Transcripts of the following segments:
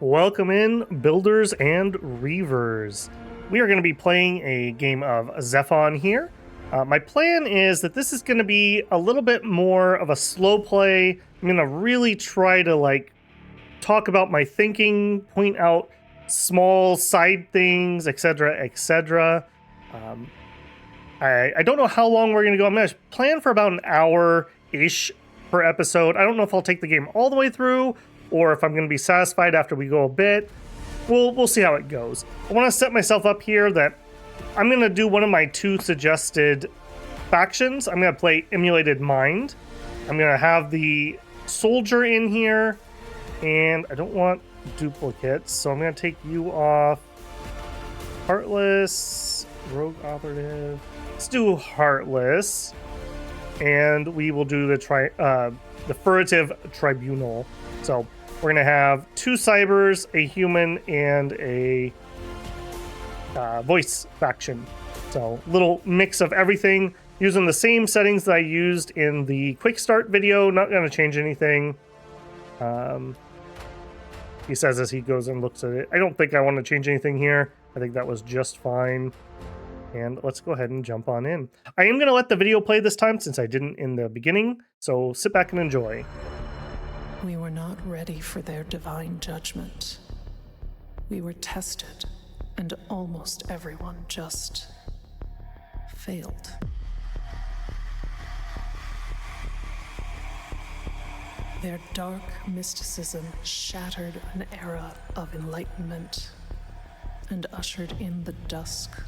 Welcome in, builders and reavers. We are going to be playing a game of Zephon here. My plan is that this is going to be a little bit more of a slow play. I'm going to really try to talk about my thinking, point out small side things, etc., etc. I don't know how long we're going to go. I'm going to plan for about an hour-ish per episode. I don't know if I'll take the game all the way through, or if I'm going to be satisfied after we go a bit. We'll see how it goes. I want to set myself up here that I'm going to do one of my two suggested factions. I'm going to play Emulated Mind. I'm going to have the soldier in here, and I don't want duplicates, so I'm going to take you off. Heartless, Rogue Operative. Let's do Heartless, and we will do the Furtive Tribunal. So we're going to have two cybers, a human, and a voice faction. So little mix of everything, using the same settings that I used in the quick start video. Not going to change anything. He says as he goes and looks at it. I don't think I want to change anything here. I think that was just fine. And let's go ahead and jump on in. I am going to let the video play this time since I didn't in the beginning. So sit back and enjoy. We were not ready for their divine judgment. We were tested, and almost everyone just failed. Their dark mysticism shattered an era of enlightenment and ushered in the dusk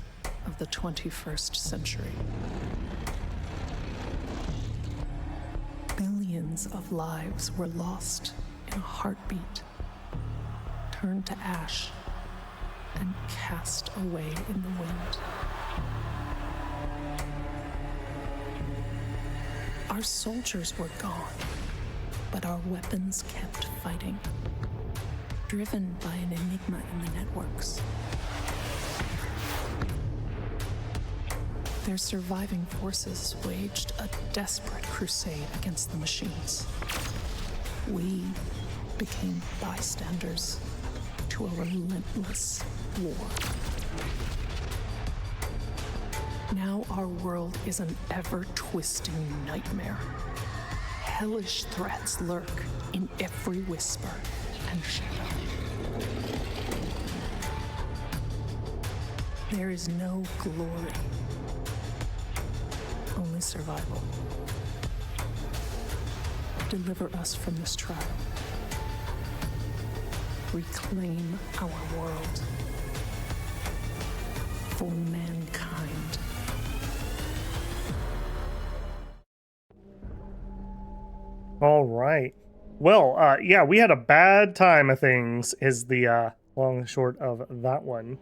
of the 21st century. Billions of lives were lost in a heartbeat, turned to ash, and cast away in the wind. Our soldiers were gone, but our weapons kept fighting, driven by an enigma in the networks. Their surviving forces waged a desperate crusade against the machines. We became bystanders to a relentless war. Now our world is an ever-twisting nightmare. Hellish threats lurk in every whisper and shadow. There is no glory, only survival. Deliver us from this trial. Reclaim our world for mankind. All right. Well, yeah, we had a bad time of things is the long and short of that one.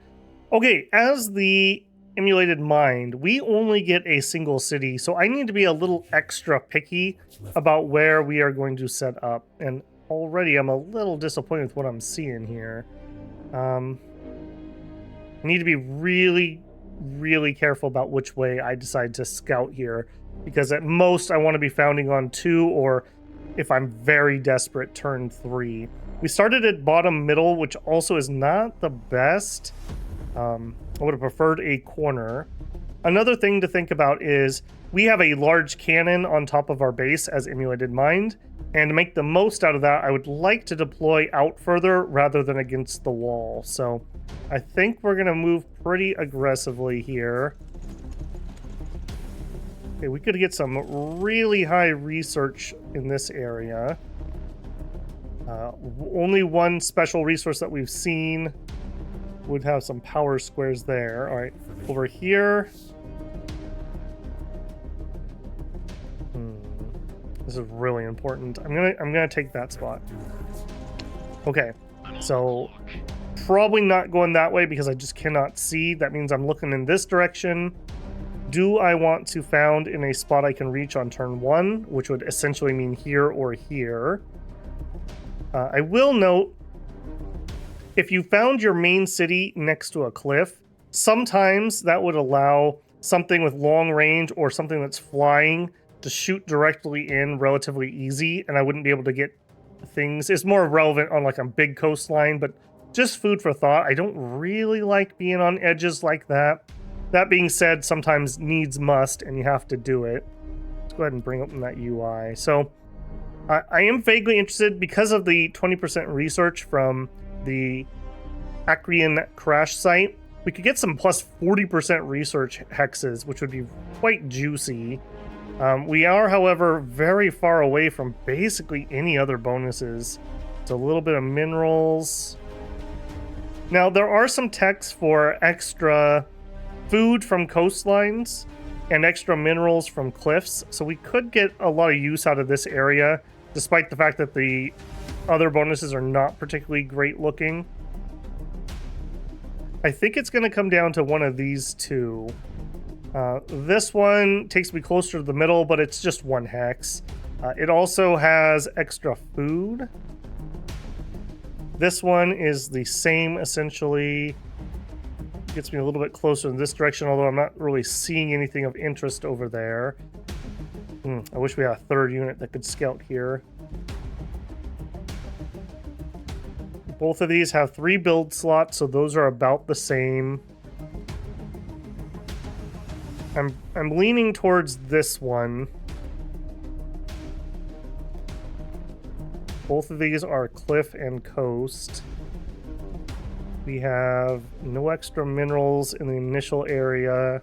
Okay, as the Emulated Mind, we only get a single city, so I need to be a little extra picky about where we are going to set up. And already I'm a little disappointed with what I'm seeing here. I need to be really, really careful about which way I decide to scout here, because at most I want to be founding on 2, or if I'm very desperate, turn 3. We started at bottom middle, which also is not the best. I would have preferred a corner. Another thing to think about is we have a large cannon on top of our base as Emulated Mind, and to make the most out of that, I would like to deploy out further rather than against the wall. So I think we're going to move pretty aggressively here. Okay, we could get some really high research in this area. Only one special resource that we've seen would have some power squares there. All right, over here. This is really important. I'm gonna take that spot. Okay, so probably not going that way because I just cannot see. That means I'm looking in this direction. Do I want to found in a spot I can reach on turn 1, which would essentially mean here or here? I will note, if you found your main city next to a cliff, sometimes that would allow something with long range or something that's flying to shoot directly in relatively easy, and I wouldn't be able to get things. It's more relevant on like a big coastline, but just food for thought. I don't really like being on edges like that. That being said, sometimes needs must, and you have to do it. Let's go ahead and bring open that UI. So I am vaguely interested because of the 20% research from the Acrian crash site. We could get some plus 40% research hexes, which would be quite juicy. We are, however, very far away from basically any other bonuses. It's a little bit of minerals. Now, there are some techs for extra food from coastlines and extra minerals from cliffs, so we could get a lot of use out of this area, despite the fact that the other bonuses are not particularly great looking. I think it's going to come down to one of these two. This one takes me closer to the middle, but it's just one hex. It also has extra food. This one is the same, essentially. Gets me a little bit closer in this direction, although I'm not really seeing anything of interest over there. I wish we had a third unit that could scout here. Both of these have 3 build slots, so those are about the same. I'm leaning towards this one. Both of these are cliff and coast. We have no extra minerals in the initial area.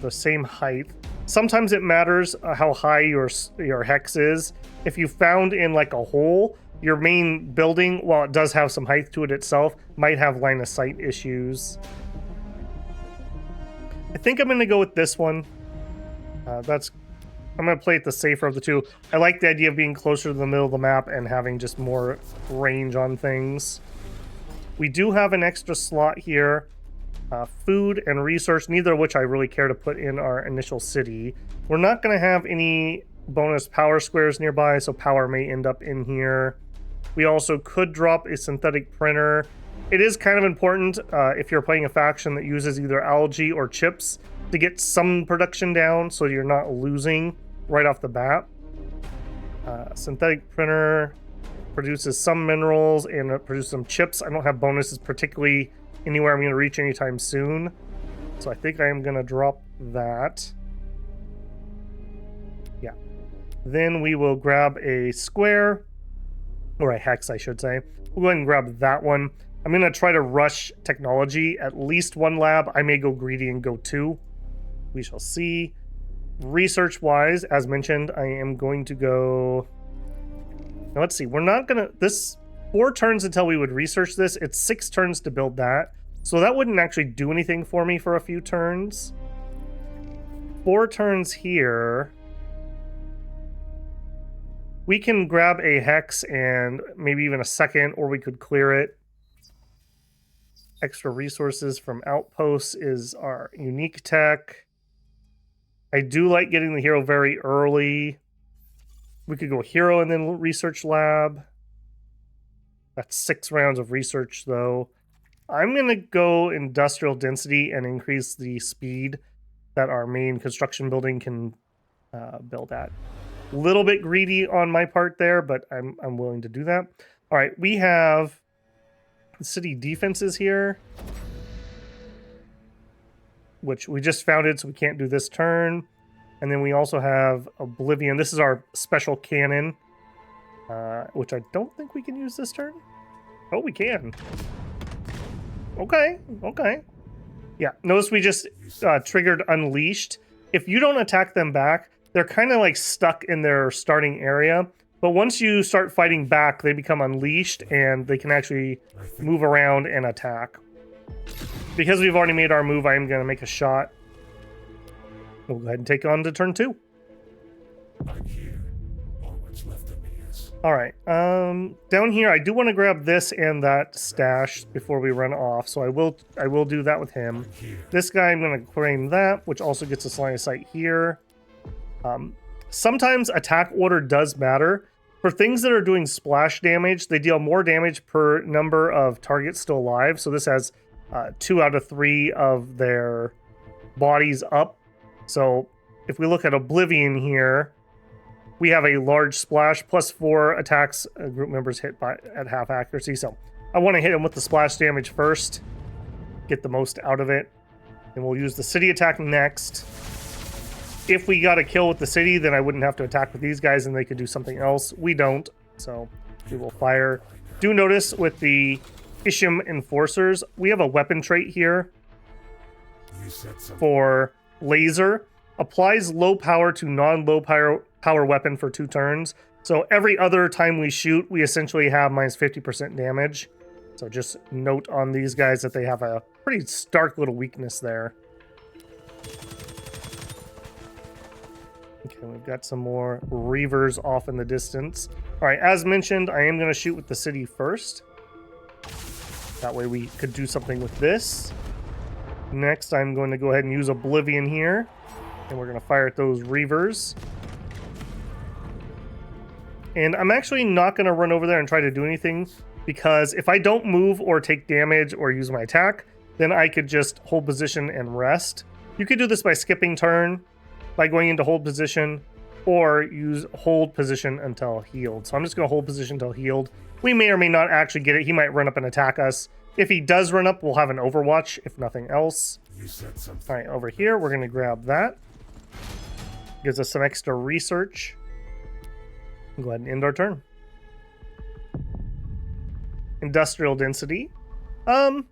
The same height. Sometimes it matters how high your hex is. If you found in like a hole, your main building, while it does have some height to it itself, might have line of sight issues. I think I'm going to go with this one. I'm going to play it the safer of the two. I like the idea of being closer to the middle of the map and having just more range on things. We do have an extra slot here. Food and research, neither of which I really care to put in our initial city. We're not going to have any bonus power squares nearby, so power may end up in here. We also could drop a synthetic printer. It is kind of important if you're playing a faction that uses either algae or chips to get some production down so you're not losing right off the bat. Synthetic printer produces some minerals and it produces some chips. I don't have bonuses particularly anywhere I'm going to reach anytime soon, so I think I am going to drop that. Yeah. Then we will grab a square, or a hex I should say. We'll go ahead and grab that one. I'm going to try to rush technology, at least one lab. I may go greedy and go 2. We shall see. Research wise, as mentioned, I am going to go... Now let's see, we're not going to... This 4 turns until we would research this. It's 6 turns to build that. So that wouldn't actually do anything for me for a few turns. 4 turns here. We can grab a hex and maybe even a second, or we could clear it. Extra resources from outposts is our unique tech. I do like getting the hero very early. We could go hero and then research lab. That's 6 rounds of research, though. I'm going to go industrial density and increase the speed that our main construction building can build at. A little bit greedy on my part there, but I'm willing to do that. All right, we have city defenses here, which we just founded, so we can't do this turn. And then we also have Oblivion. This is our special cannon, which I don't think we can use this turn. Oh, we can. Okay. Yeah, notice we just triggered Unleashed. If you don't attack them back, they're kind of like stuck in their starting area. But once you start fighting back, they become unleashed and they can actually move around and attack. Because we've already made our move, I am going to make a shot. We'll go ahead and take on to turn 2. I'm here. All what's left of me is... All right. Down here, I do want to grab this and that stash before we run off. So I will do that with him. This guy, I'm going to claim that, which also gets us line of sight here. Sometimes attack order does matter. For things that are doing splash damage, they deal more damage per number of targets still alive. So this has 2 out of 3 of their bodies up. So if we look at Oblivion here, we have a large splash, +4 attacks group members hit by at half accuracy. So I want to hit him with the splash damage first, get the most out of it. And we'll use the city attack next. If we got a kill with the city, then I wouldn't have to attack with these guys and they could do something else. We don't, so we will fire. Do notice with the Isham Enforcers, we have a weapon trait here for laser. Applies low power to non-low power weapon for 2 turns. So every other time we shoot, we essentially have minus 50% damage. So just note on these guys that they have a pretty stark little weakness there. Okay, we've got some more Reavers off in the distance. All right, as mentioned, I am going to shoot with the city first. That way we could do something with this. Next, I'm going to go ahead and use Oblivion here. And we're going to fire at those Reavers. And I'm actually not going to run over there and try to do anything, because if I don't move or take damage or use my attack, then I could just hold position and rest. You could do this by skipping turn, by going into hold position, or use hold position until healed. So I'm just going to hold position until healed. We may or may not actually get it. He might run up and attack us. If he does run up, we'll have an Overwatch, if nothing else. All right, over here, we're going to grab that. Gives us some extra research. Go ahead and end our turn. Industrial density. I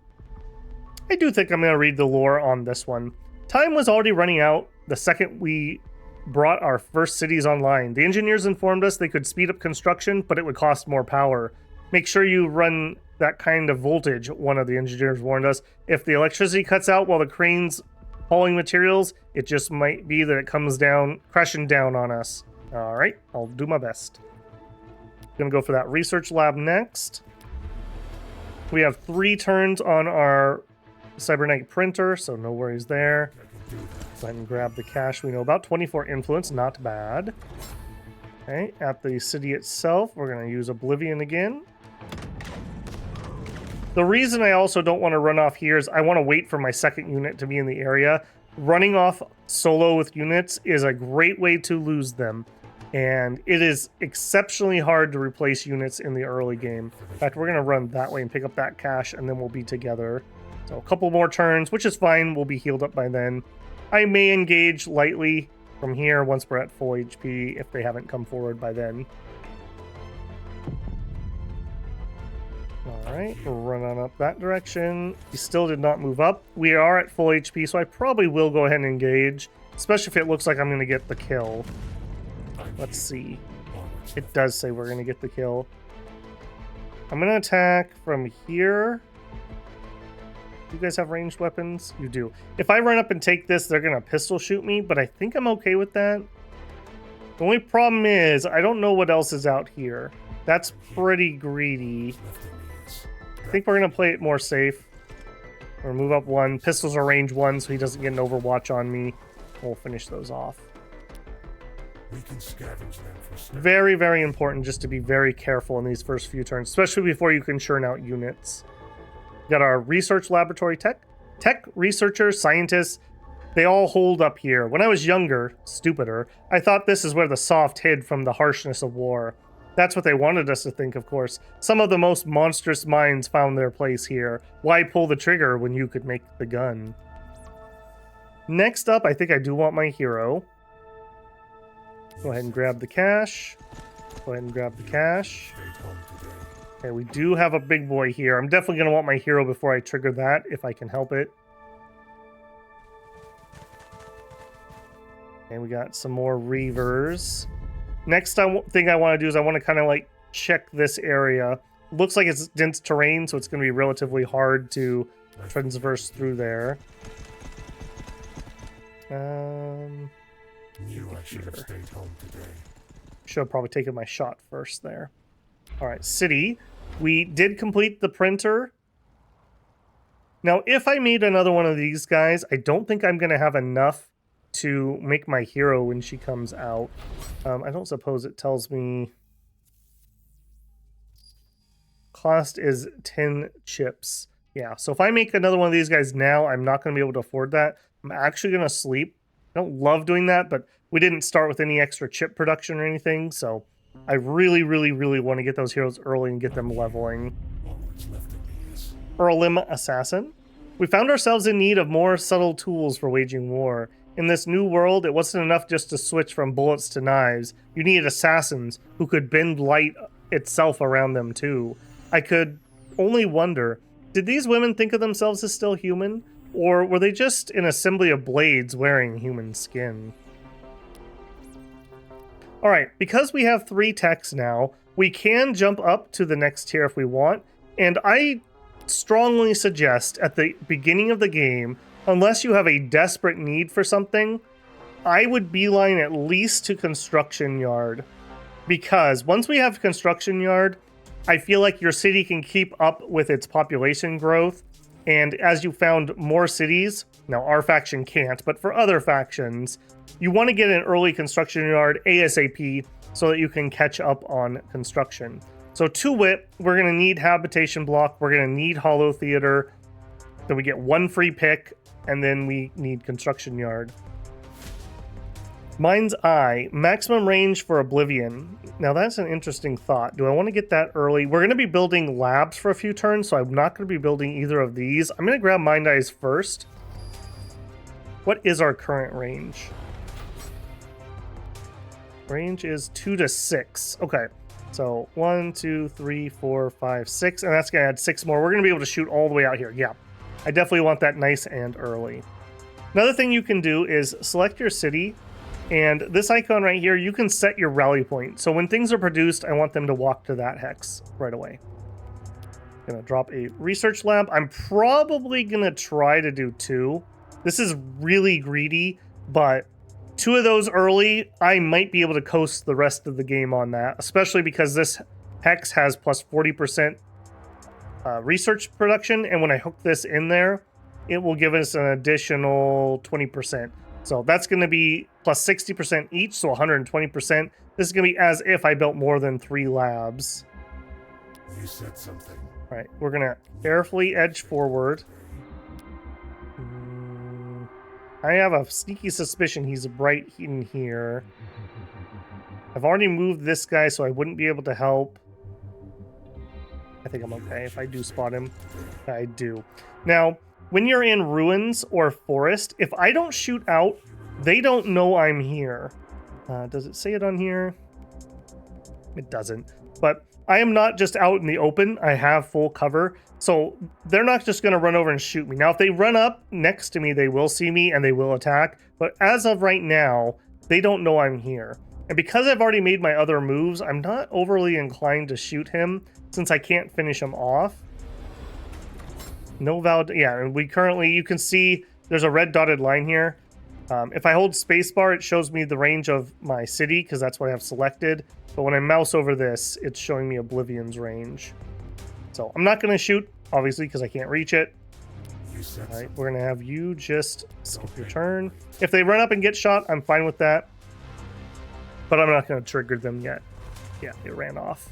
do think I'm going to read the lore on this one. Time was already running out the second we brought our first cities online. The engineers informed us they could speed up construction, but it would cost more power. Make sure you run that kind of voltage, one of the engineers warned us. If the electricity cuts out while the crane's hauling materials, it just might be that it comes down, crashing down on us. All right, I'll do my best. Gonna go for that research lab next. We have 3 turns on our cybernetic printer, so no worries there. Go ahead and grab the cash we know about. 24 influence, not bad. Okay, at the city itself, we're gonna use Oblivion again. The reason I also don't want to run off here is I want to wait for my second unit to be in the area. Running off solo with units is a great way to lose them, and it is exceptionally hard to replace units in the early game. In fact, we're going to run that way and pick up that cash, and then we'll be together. So a couple more turns, which is fine. We'll be healed up by then. I may engage lightly from here once we're at full HP if they haven't come forward by then. Alright, we'll run on up that direction. He still did not move up. We are at full HP, so I probably will go ahead and engage, especially if it looks like I'm going to get the kill. Let's see. It does say we're going to get the kill. I'm going to attack from here. You guys have ranged weapons? You do. If I run up and take this, they're going to pistol shoot me, but I think I'm okay with that. The only problem is, I don't know what else is out here. That's pretty greedy. I think we're going to play it more safe. Or move up 1. Pistols are range 1, so he doesn't get an overwatch on me. We'll finish those off. We can scavenge them for stuff. Very, very important just to be very careful in these first few turns, especially before you can churn out units. Got our research laboratory tech. Tech researchers, scientists, they all hold up here. When I was younger, stupider, I thought this is where the soft hid from the harshness of war. That's what they wanted us to think, of course. Some of the most monstrous minds found their place here. Why pull the trigger when you could make the gun? Next up, I think I do want my hero. Go ahead and grab the cash. Go ahead and grab the cash. Okay, we do have a big boy here. I'm definitely going to want my hero before I trigger that, if I can help it. And we got some more Reavers. Next thing I want to do is I want to kind of like check this area. Looks like it's dense terrain, so it's going to be relatively hard to transverse through there. Knew I should have stayed home today. Should have probably taken my shot first there. All right, city. We did complete the printer. Now, if I made another one of these guys, I don't think I'm going to have enough to make my hero when she comes out. I don't suppose it tells me. Cost is 10 chips. Yeah, so if I make another one of these guys now, I'm not going to be able to afford that. I'm actually going to sleep I don't love doing that, but we didn't start with any extra chip production or anything, so I really, really, really want to get those heroes early and get them leveling. All that's left of me is Earlim Assassin. We found ourselves in need of more subtle tools for waging war. In this new world, it wasn't enough just to switch from bullets to knives. You needed assassins who could bend light itself around them too. I could only wonder, did these women think of themselves as still human? Or were they just an assembly of blades wearing human skin? Alright, because we have 3 techs now, we can jump up to the next tier if we want, and I strongly suggest at the beginning of the game, unless you have a desperate need for something, I would beeline at least to Construction Yard. Because once we have Construction Yard, I feel like your city can keep up with its population growth, and as you found more cities, now our faction can't, but for other factions, you want to get an early Construction Yard ASAP so that you can catch up on construction. So to wit, we're going to need Habitation Block, we're going to need Hollow Theater, then we get 1 free pick, and then we need Construction Yard. Mind's Eye, maximum range for Oblivion. Now that's an interesting thought. Do I want to get that early? We're going to be building labs for a few turns, so I'm not going to be building either of these. I'm going to grab Mind Eyes first. What is our current range? Range is 2 to 6. Okay, so 1, 2, 3, 4, 5, 6, and that's going to add 6 more. We're going to be able to shoot all the way out here. Yeah, I definitely want that nice and early. Another thing you can do is select your city, and this icon right here, you can set your rally point. So when things are produced, I want them to walk to that hex right away. I'm going to drop a research lab. I'm probably going to try to do 2. This is really greedy, but 2 of those early, I might be able to coast the rest of the game on that, especially because this hex has plus 40% research production, and when I hook this in there, it will give us an additional 20%. So that's going to be plus 60% each, so 120%. This is going to be as if I built more than 3 labs. you said something. All right, we're going to carefully edge forward. I have a sneaky suspicion he's right in here. I've already moved this guy, so I wouldn't be able to help. I think I'm okay if I do spot him. I do. Now, when you're in ruins or forest, if I don't shoot out, they don't know I'm here. Does it say it on here? It doesn't. But I am not just out in the open. I have full cover. So they're not just going to run over and shoot me. Now, if they run up next to me, they will see me and they will attack. But as of right now, they don't know I'm here. And because I've already made my other moves, I'm not overly inclined to shoot him since I can't finish him off. No valid. Yeah, and we currently, you can see there's a red dotted line here. If I hold spacebar, it shows me the range of my city because that's what I have selected. But when I mouse over this, it's showing me Oblivion's range. So I'm not going to shoot, obviously, because I can't reach it. All right, we're going to have you just skip your turn. If they run up and get shot, I'm fine with that. But I'm not going to trigger them yet. Yeah, they ran off.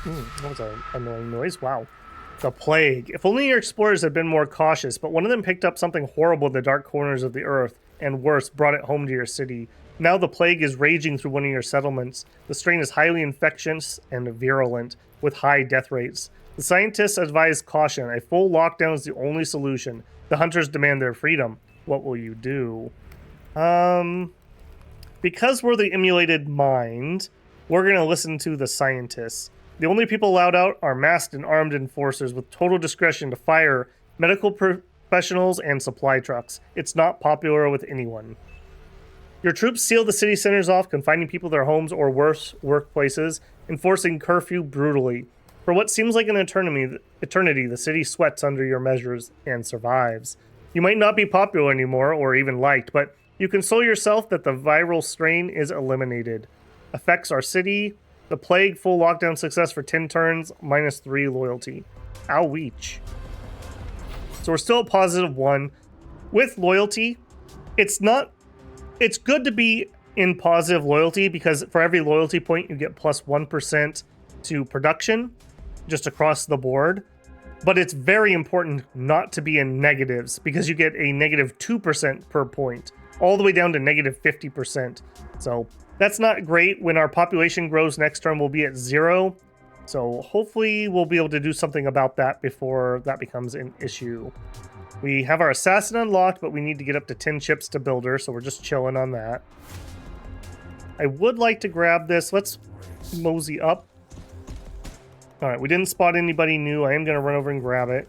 That was an annoying noise. Wow. The plague. If only your explorers had been more cautious, but one of them picked up something horrible in the dark corners of the earth, and worse, brought it home to your city. Now the plague is raging through one of your settlements. The strain is highly infectious and virulent, with high death rates. The scientists advise caution. A full lockdown is the only solution. The hunters demand their freedom. What will you do? Because we're the emulated mind, we're going to listen to the scientists. The only people allowed out are masked and armed enforcers with total discretion to fire medical professionals and supply trucks. It's not popular with anyone. Your troops seal the city centers off, confining people to their homes or worse, workplaces, enforcing curfew brutally. For what seems like an eternity, the city sweats under your measures and survives. You might not be popular anymore or even liked, but you console yourself that the viral strain is eliminated. Affects our city. The plague, full lockdown success for 10 turns, -3 loyalty. Ouch. So we're still at +1. With loyalty, it's good to be in positive loyalty because for every loyalty point you get +1% to production, just across the board. but it's very important not to be in negatives because you get a negative 2% per point, all the way down to negative 50%. So that's not great. When our population grows next turn, we'll be at 0. So hopefully we'll be able to do something about that before that becomes an issue. We have our assassin unlocked, but we need to get up to 10 chips to builder, so we're just chilling on that. I would like to grab this. Let's mosey up. All right, we didn't spot anybody new. I am going to run over and grab it.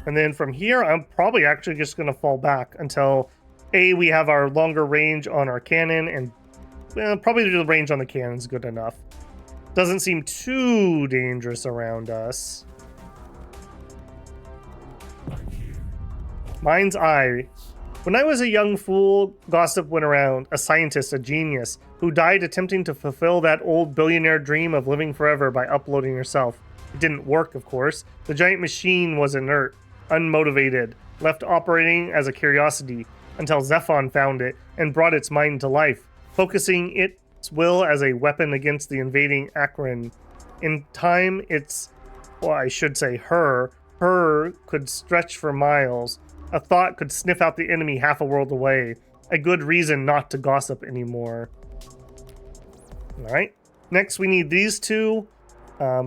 And then from here, I'm probably actually just going to fall back until, A, we have our longer range on our cannon, and well, probably the range on the cannon is good enough. Doesn't seem too dangerous around us. Mind's eye. When I was a young fool, gossip went around, a scientist, a genius, who died attempting to fulfill that old billionaire dream of living forever by uploading herself. It didn't work, of course. The giant machine was inert, unmotivated, left operating as a curiosity, until Zephon found it and brought its mind to life, focusing its will as a weapon against the invading Akron. In time, I should say her could stretch for miles. A thought could sniff out the enemy half a world away. A good reason not to gossip anymore. Alright. Next, we need these two. I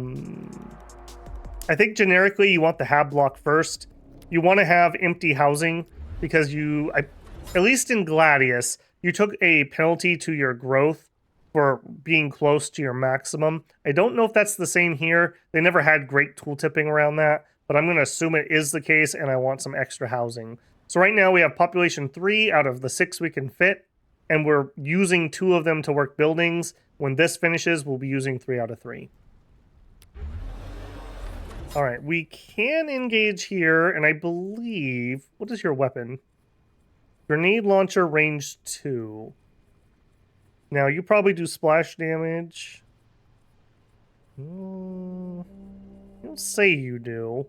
think generically you want the hab block first. You want to have empty housing because at least in Gladius, you took a penalty to your growth for being close to your maximum. I don't know if that's the same here. They never had great tooltipping around that, but I'm going to assume it is the case, and I want some extra housing. So right now we have population 3 out of the 6 we can fit, and we're using 2 of them to work buildings. When this finishes, we'll be using 3 out of 3. All right, we can engage here, and I believe... What is your weapon? Grenade launcher range 2. Now, you probably do splash damage. You don't say you do.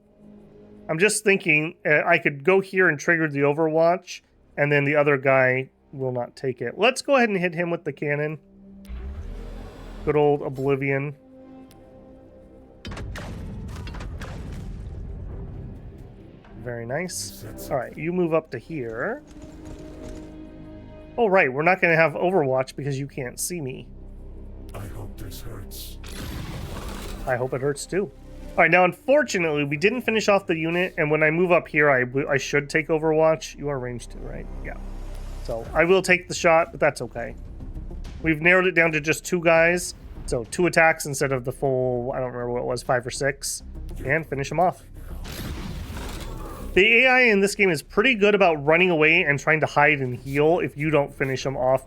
I'm just thinking I could go here and trigger the Overwatch, and then the other guy will not take it. Let's go ahead and hit him with the cannon. Good old Oblivion. Very nice. All right, you move up to here. Oh, right, we're not going to have Overwatch because you can't see me. I hope this hurts. I hope it hurts too. All right, now unfortunately, we didn't finish off the unit, and when I move up here, I should take Overwatch. You are range 2, right? Yeah. So I will take the shot, but that's okay. We've narrowed it down to just 2 guys, so 2 attacks instead of the full, I don't remember what it was, 5 or 6, and finish them off. The AI in this game is pretty good about running away and trying to hide and heal if you don't finish them off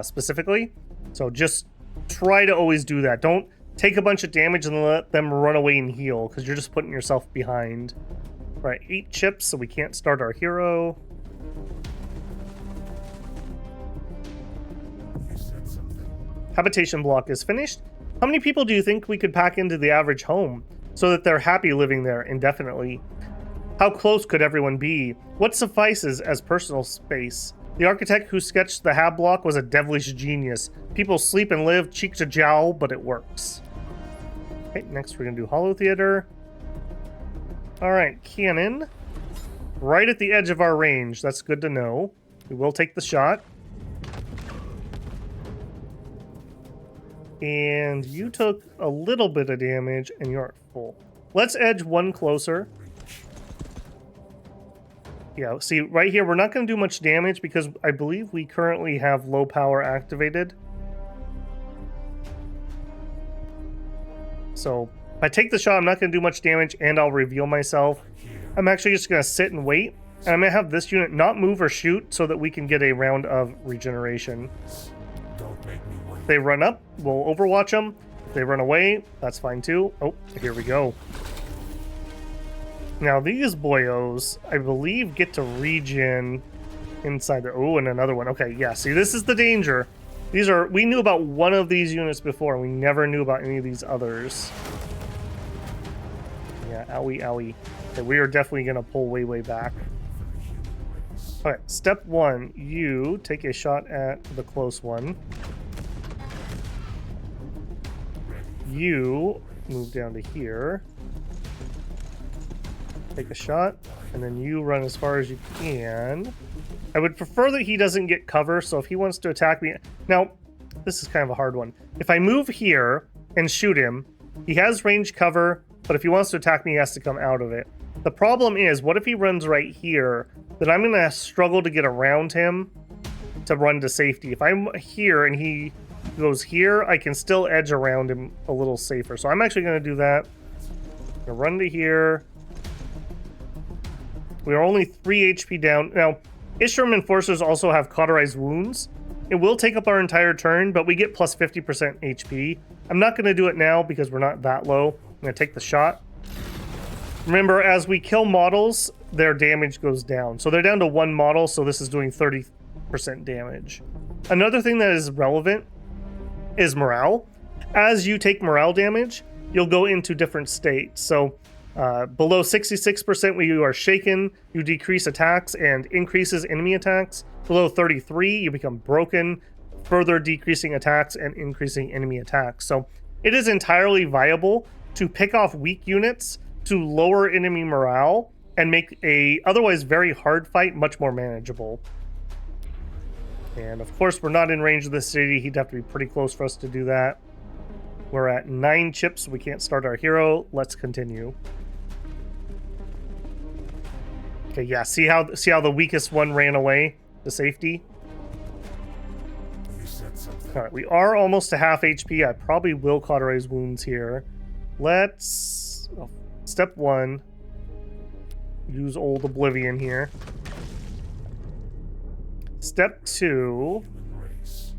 specifically. So just try to always do that. Don't take a bunch of damage and let them run away and heal, because you're just putting yourself behind. All right, 8 chips, so we can't start our hero. Habitation block is finished. How many people do you think we could pack into the average home so that they're happy living there indefinitely? How close could everyone be? What suffices as personal space? The architect who sketched the hab block was a devilish genius. People sleep and live cheek to jowl, but it works. Okay, next we're gonna do Hollow Theater. All right, cannon. Right at the edge of our range. That's good to know. We will take the shot. And you took a little bit of damage, and you're at full. Let's edge 1 closer. Yeah, see, right here, we're not going to do much damage because I believe we currently have low power activated. So, if I take the shot, I'm not going to do much damage, and I'll reveal myself. I'm actually just going to sit and wait, and I'm going to have this unit not move or shoot so that we can get a round of regeneration. Don't make me wait. If they run up, we'll overwatch them. If they run away, that's fine too. Oh, here we go. Now these boyos, I believe, get to regen inside the... Oh, and another one. Okay, yeah, see, this is the danger. These are... We knew about one of these units before, and we never knew about any of these others. Yeah, owie, owie. Okay, we are definitely going to pull way, way back. Alright, step 1. You take a shot at the close one. You move down to here. Take a shot, and then you run as far as you can. I would prefer that he doesn't get cover, so if he wants to attack me... Now, this is kind of a hard one. If I move here and shoot him, he has range cover, but if he wants to attack me, he has to come out of it. The problem is, what if he runs right here? Then I'm going to struggle to get around him to run to safety. If I'm here and he goes here, I can still edge around him a little safer. So I'm actually going to do that. I'm going to run to here. We are only 3 HP down. Now, Ishram Enforcers also have cauterized wounds. It will take up our entire turn, but we get plus 50% HP. I'm not going to do it now because we're not that low. I'm going to take the shot. Remember, as we kill models, their damage goes down. So they're down to 1 model, so this is doing 30% damage. Another thing that is relevant is morale. As you take morale damage, you'll go into different states. So below 66%, when you are shaken, you decrease attacks and increases enemy attacks. Below 33, you become broken, further decreasing attacks and increasing enemy attacks. So it is entirely viable to pick off weak units to lower enemy morale and make a otherwise very hard fight much more manageable. And of course, we're not in range of the city. He'd have to be pretty close for us to do that. We're at 9 chips. We can't start our hero. Let's continue. Okay, yeah, see how the weakest one ran away to safety? You said something. All right, we are almost to half HP. I probably will cauterize wounds here. Let's... Step 1. Use Old Oblivion here. Step 2. Race.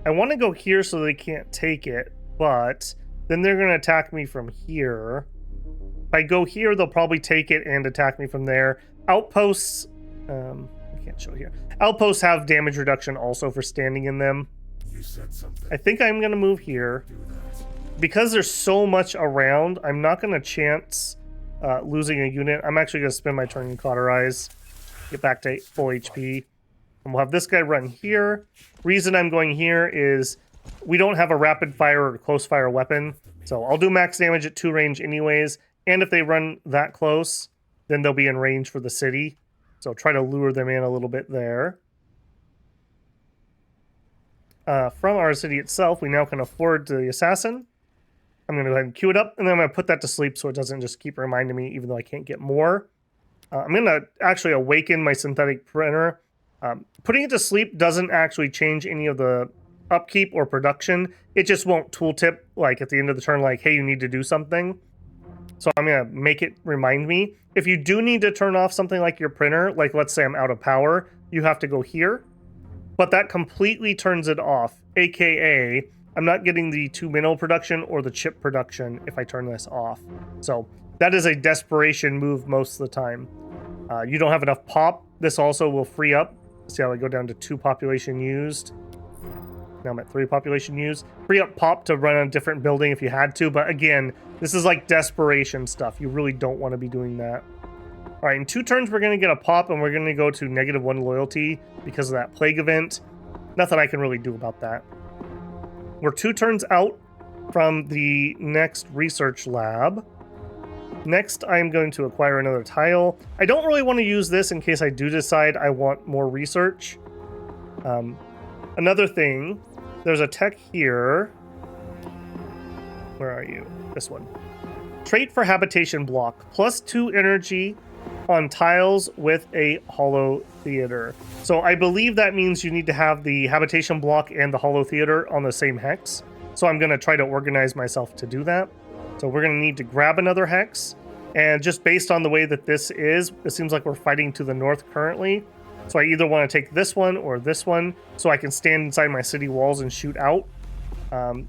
I want to go here so they can't take it, but then they're going to attack me from here. If I go here, they'll probably take it and attack me from there. Outposts... I can't show here. Outposts have damage reduction also for standing in them. You said something. I think I'm going to move here. Do that. Because there's so much around, I'm not going to chance losing a unit. I'm actually going to spend my turn and cauterize. Get back to full HP. And we'll have this guy run here. Reason I'm going here is we don't have a rapid fire or close fire weapon. So I'll do max damage at 2 range anyways. And if they run that close, then they'll be in range for the city. So try to lure them in a little bit there. From our city itself, we now can afford the assassin. I'm going to go ahead and queue it up, and then I'm going to put that to sleep so it doesn't just keep reminding me, even though I can't get more. I'm going to actually awaken my synthetic printer. Putting it to sleep doesn't actually change any of the upkeep or production. It just won't tooltip, like at the end of the turn, like, hey, you need to do something. So I'm going to make it remind me. If you do need to turn off something like your printer, like let's say I'm out of power, you have to go here. But that completely turns it off, aka I'm not getting the 2 mineral production or the chip production if I turn this off. So that is a desperation move most of the time. You don't have enough pop. This also will free up. See how I go down to 2 population used. Now I'm at 3 population used. Free up pop to run a different building if you had to. But again, this is like desperation stuff. You really don't want to be doing that. All right, in 2 turns, we're going to get a pop, and we're going to go to -1 loyalty because of that plague event. Nothing I can really do about that. We're 2 turns out from the next research lab. Next, I'm going to acquire another tile. I don't really want to use this in case I do decide I want more research. Another thing, there's a tech here. Where are you? This one. Trait for habitation block. +2 energy on tiles with a hollow theater. So I believe that means you need to have the habitation block and the hollow theater on the same hex. So I'm going to try to organize myself to do that. So we're going to need to grab another hex. And just based on the way that this is, it seems like we're fighting to the north currently. So I either want to take this one or this one so I can stand inside my city walls and shoot out.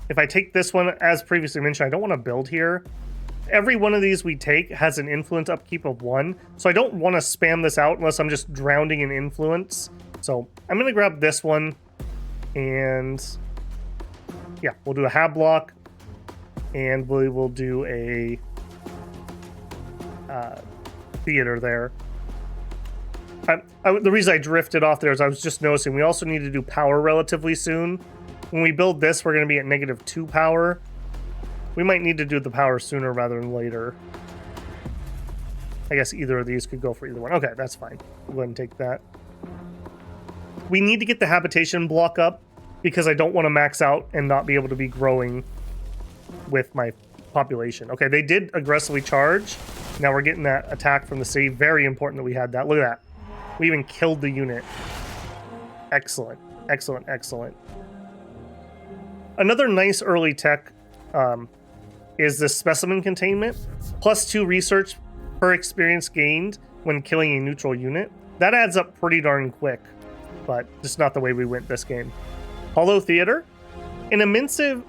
If I take this one, as previously mentioned, I don't want to build here. Every one of these we take has an influence upkeep of 1. So I don't want to spam this out unless I'm just drowning in influence. So I'm going to grab this one. And yeah, we'll do a hab block. And we will do a theater there. The reason I drifted off there is I was just noticing we also need to do power relatively soon. When we build this, we're going to be at -2 power. We might need to do the power sooner rather than later. I guess either of these could go for either one. Okay, that's fine. We'll go ahead and take that. We need to get the habitation block up because I don't want to max out and not be able to be growing with my population. Okay, they did aggressively charge. Now we're getting that attack from the city. Very important that we had that. Look at that. We even killed the unit. Excellent. Excellent, excellent. Another nice early tech is this specimen containment. +2 research per experience gained when killing a neutral unit. That adds up pretty darn quick, but just not the way we went this game. Hollow Theater. An immersive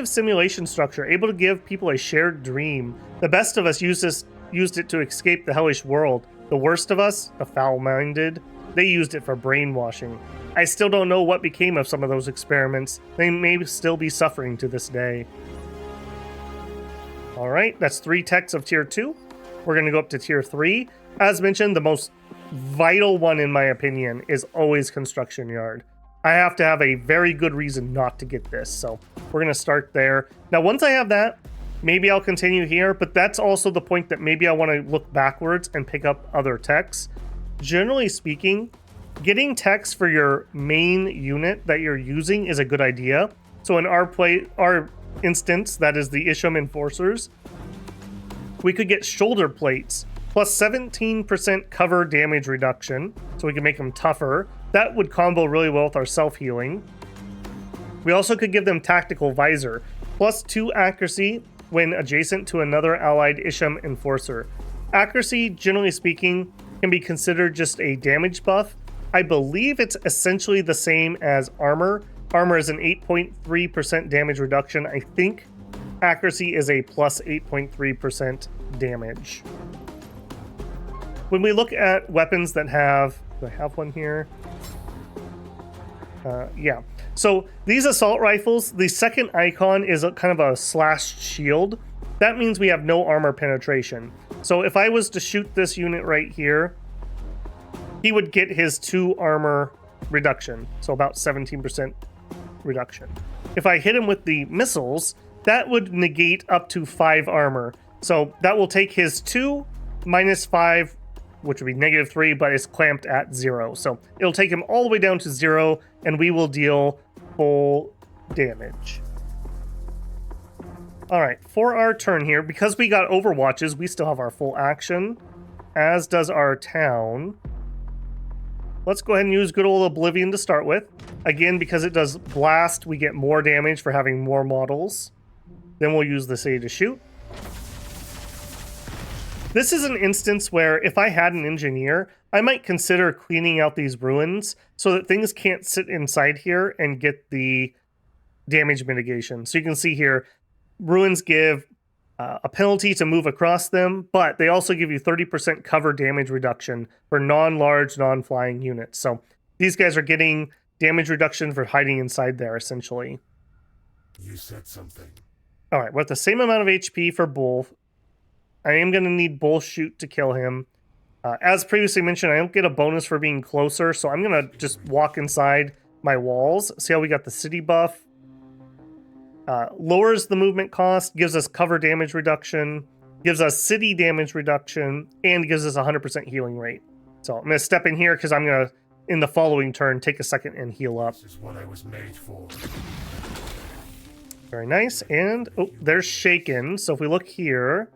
simulation structure able to give people a shared dream. The best of us used it to escape the hellish world. The worst of us, the foul-minded, they used it for brainwashing. I still don't know what became of some of those experiments. They may still be suffering to this day. Alright, that's 3 techs of tier 2. We're going to go up to tier 3. As mentioned, the most vital one in my opinion is always construction yard. I have to have a very good reason not to get this, so we're going to start there. Now once I have that, maybe I'll continue here, but that's also the point that maybe I want to look backwards and pick up other techs. Generally speaking, getting techs for your main unit that you're using is a good idea. So in our instance, that is the Isham Enforcers, we could get shoulder plates plus 17% cover damage reduction, so we can make them tougher. That would combo really well with our self-healing. We also could give them tactical visor, plus 2 accuracy when adjacent to another allied Isham Enforcer. Accuracy, generally speaking, can be considered just a damage buff. I believe it's essentially the same as armor. Armor is an 8.3% damage reduction. I think accuracy is a plus 8.3% damage. When we look at weapons that have... Do I have one here? Yeah. So these assault rifles, the second icon is a kind of a slashed shield. That means we have no armor penetration. So if I was to shoot this unit right here, he would get his 2 armor reduction. So about 17% reduction. If I hit him with the missiles, that would negate up to 5 armor. So that will take his 2 minus 5, which would be -3, but it's clamped at 0. So it'll take him all the way down to 0, and we will deal full damage. Alright, for our turn here, because we got overwatches, we still have our full action, as does our town. Let's go ahead and use good old Oblivion to start with. Again, because it does blast, we get more damage for having more models. Then we'll use the city to shoot. This is an instance where if I had an engineer, I might consider cleaning out these ruins so that things can't sit inside here and get the damage mitigation. So you can see here, ruins give a penalty to move across them, but they also give you 30% cover damage reduction for non-large, non-flying units. So these guys are getting damage reduction for hiding inside there, essentially. You said something. All right, we're at the same amount of HP for Bull. I am going to need Bullshoot to kill him. As previously mentioned, I don't get a bonus for being closer, so I'm going to just walk inside my walls. See how we got the city buff? Lowers the movement cost, gives us cover damage reduction, gives us city damage reduction, and gives us 100% healing rate. So I'm going to step in here because I'm going to, in the following turn, take a second and heal up. This is what I was made for. Very nice. And, oh, there's Shaken. So if we look here...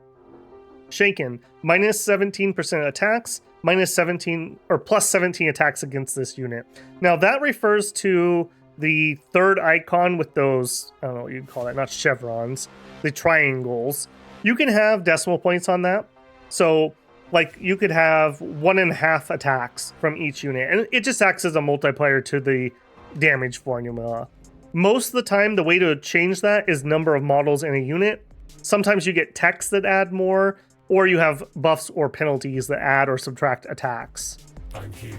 Shaken, minus 17% attacks, minus 17 or plus 17 attacks against this unit. Now that refers to the third icon with those, I don't know what you'd call that, not chevrons, the triangles. You can have decimal points on that. So like you could have 1.5 attacks from each unit, and it just acts as a multiplier to the damage formula. Most of the time, the way to change that is number of models in a unit. Sometimes you get techs that add more, or you have buffs or penalties that add or subtract attacks. I'm here.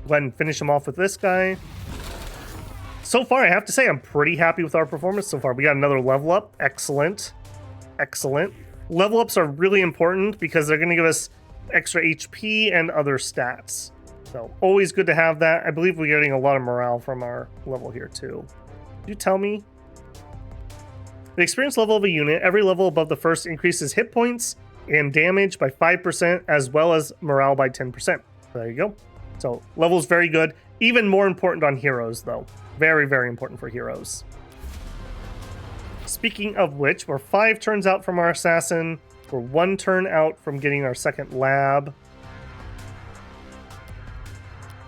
Go ahead and finish him off with this guy. So far, I have to say I'm pretty happy with our performance so far. We got another level up. Excellent. Excellent. Level ups are really important because they're going to give us extra HP and other stats. So always good to have that. I believe we're getting a lot of morale from our level here too. Could you tell me? The experience level of a unit, every level above the first increases hit points, and damage by 5%, as well as morale by 10%. There you go. So level's very good. Even more important on heroes, though. Very, very important for heroes. Speaking of which, we're 5 turns out from our assassin. We're 1 turn out from getting our second lab.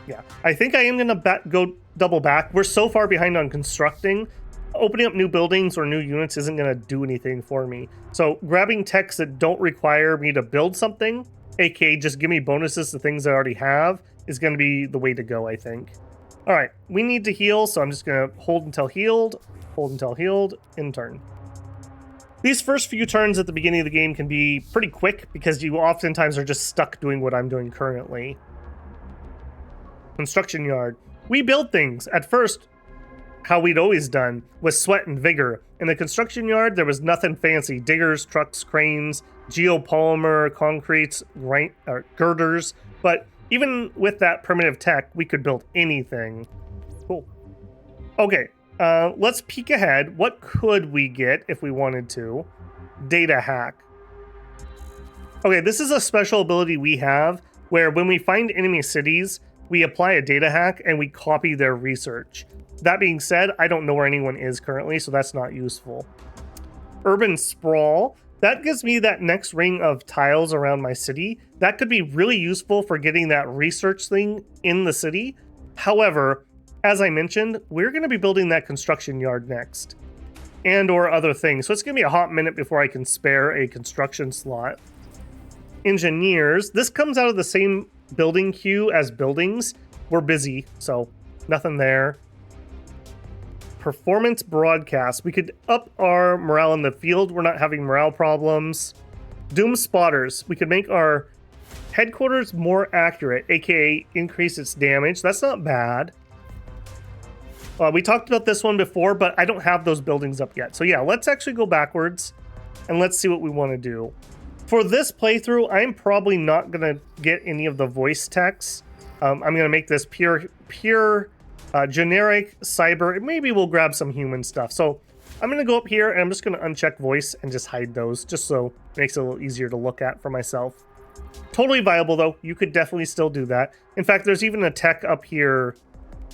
Yeah, I think I am going to go double back. We're so far behind on constructing. Opening up new buildings or new units isn't going to do anything for me. So grabbing techs that don't require me to build something, aka just give me bonuses to things I already have, is going to be the way to go, I think. All right, we need to heal, so I'm just going to hold until healed, in turn. These first few turns at the beginning of the game can be pretty quick because you oftentimes are just stuck doing what I'm doing currently. Construction yard. We build things. At first, how we'd always done was sweat and vigor. In the construction yard, there was nothing fancy. Diggers, trucks, cranes, geopolymer, concretes, girders. But even with that primitive tech, we could build anything. Cool. Okay, let's peek ahead. What could we get if we wanted to? Data hack. Okay, this is a special ability we have where when we find enemy cities, we apply a data hack and we copy their research. That being said, I don't know where anyone is currently, so that's not useful. Urban sprawl. That gives me that next ring of tiles around my city. That could be really useful for getting that research thing in the city. However, as I mentioned, we're going to be building that construction yard next. And or other things. So it's going to be a hot minute before I can spare a construction slot. Engineers. This comes out of the same building queue as buildings. We're busy, so nothing there. Performance broadcast. We could up our morale in the field. We're not having morale problems. Doom spotters. We could make our headquarters more accurate, aka increase its damage. That's not bad. We talked about this one before, but I don't have those buildings up yet. So yeah, let's actually go backwards and let's see what we want to do. For this playthrough, I'm probably not going to get any of the voice text. I'm going to make this pure generic cyber. Maybe we'll grab some human stuff. So I'm going to go up here and I'm just going to uncheck voice and just hide those, just so it makes it a little easier to look at for myself. Totally viable, though. You could definitely still do that. In fact, there's even a tech up here,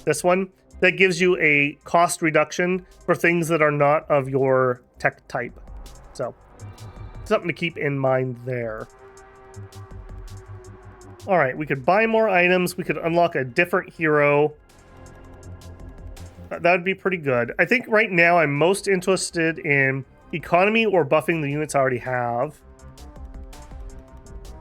this one, that gives you a cost reduction for things that are not of your tech type. So something to keep in mind there. All right, we could buy more items. We could unlock a different hero. That would be pretty good. I think right now I'm most interested in economy or buffing the units I already have.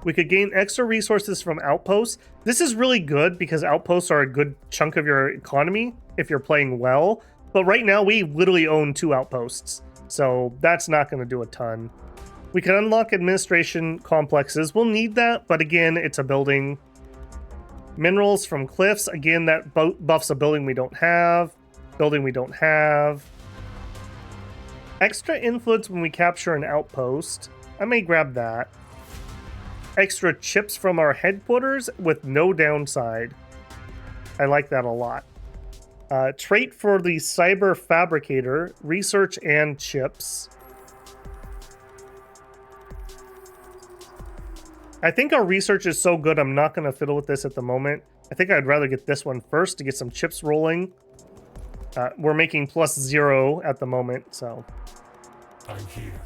We could gain extra resources from outposts. This is really good because outposts are a good chunk of your economy if you're playing well. But right now we literally own 2 outposts. So that's not going to do a ton. We can unlock administration complexes. We'll need that, but again, it's a building. Minerals from cliffs. Again, that buffs a building we don't have. Building we don't have. Extra influence when we capture an outpost. I may grab that. Extra chips from our headquarters with no downside. I like that a lot. Trait for the cyber fabricator. Research and chips. I think our research is so good, I'm not going to fiddle with this at the moment. I think I'd rather get this one first to get some chips rolling. We're making +0 at the moment, so. I'm here.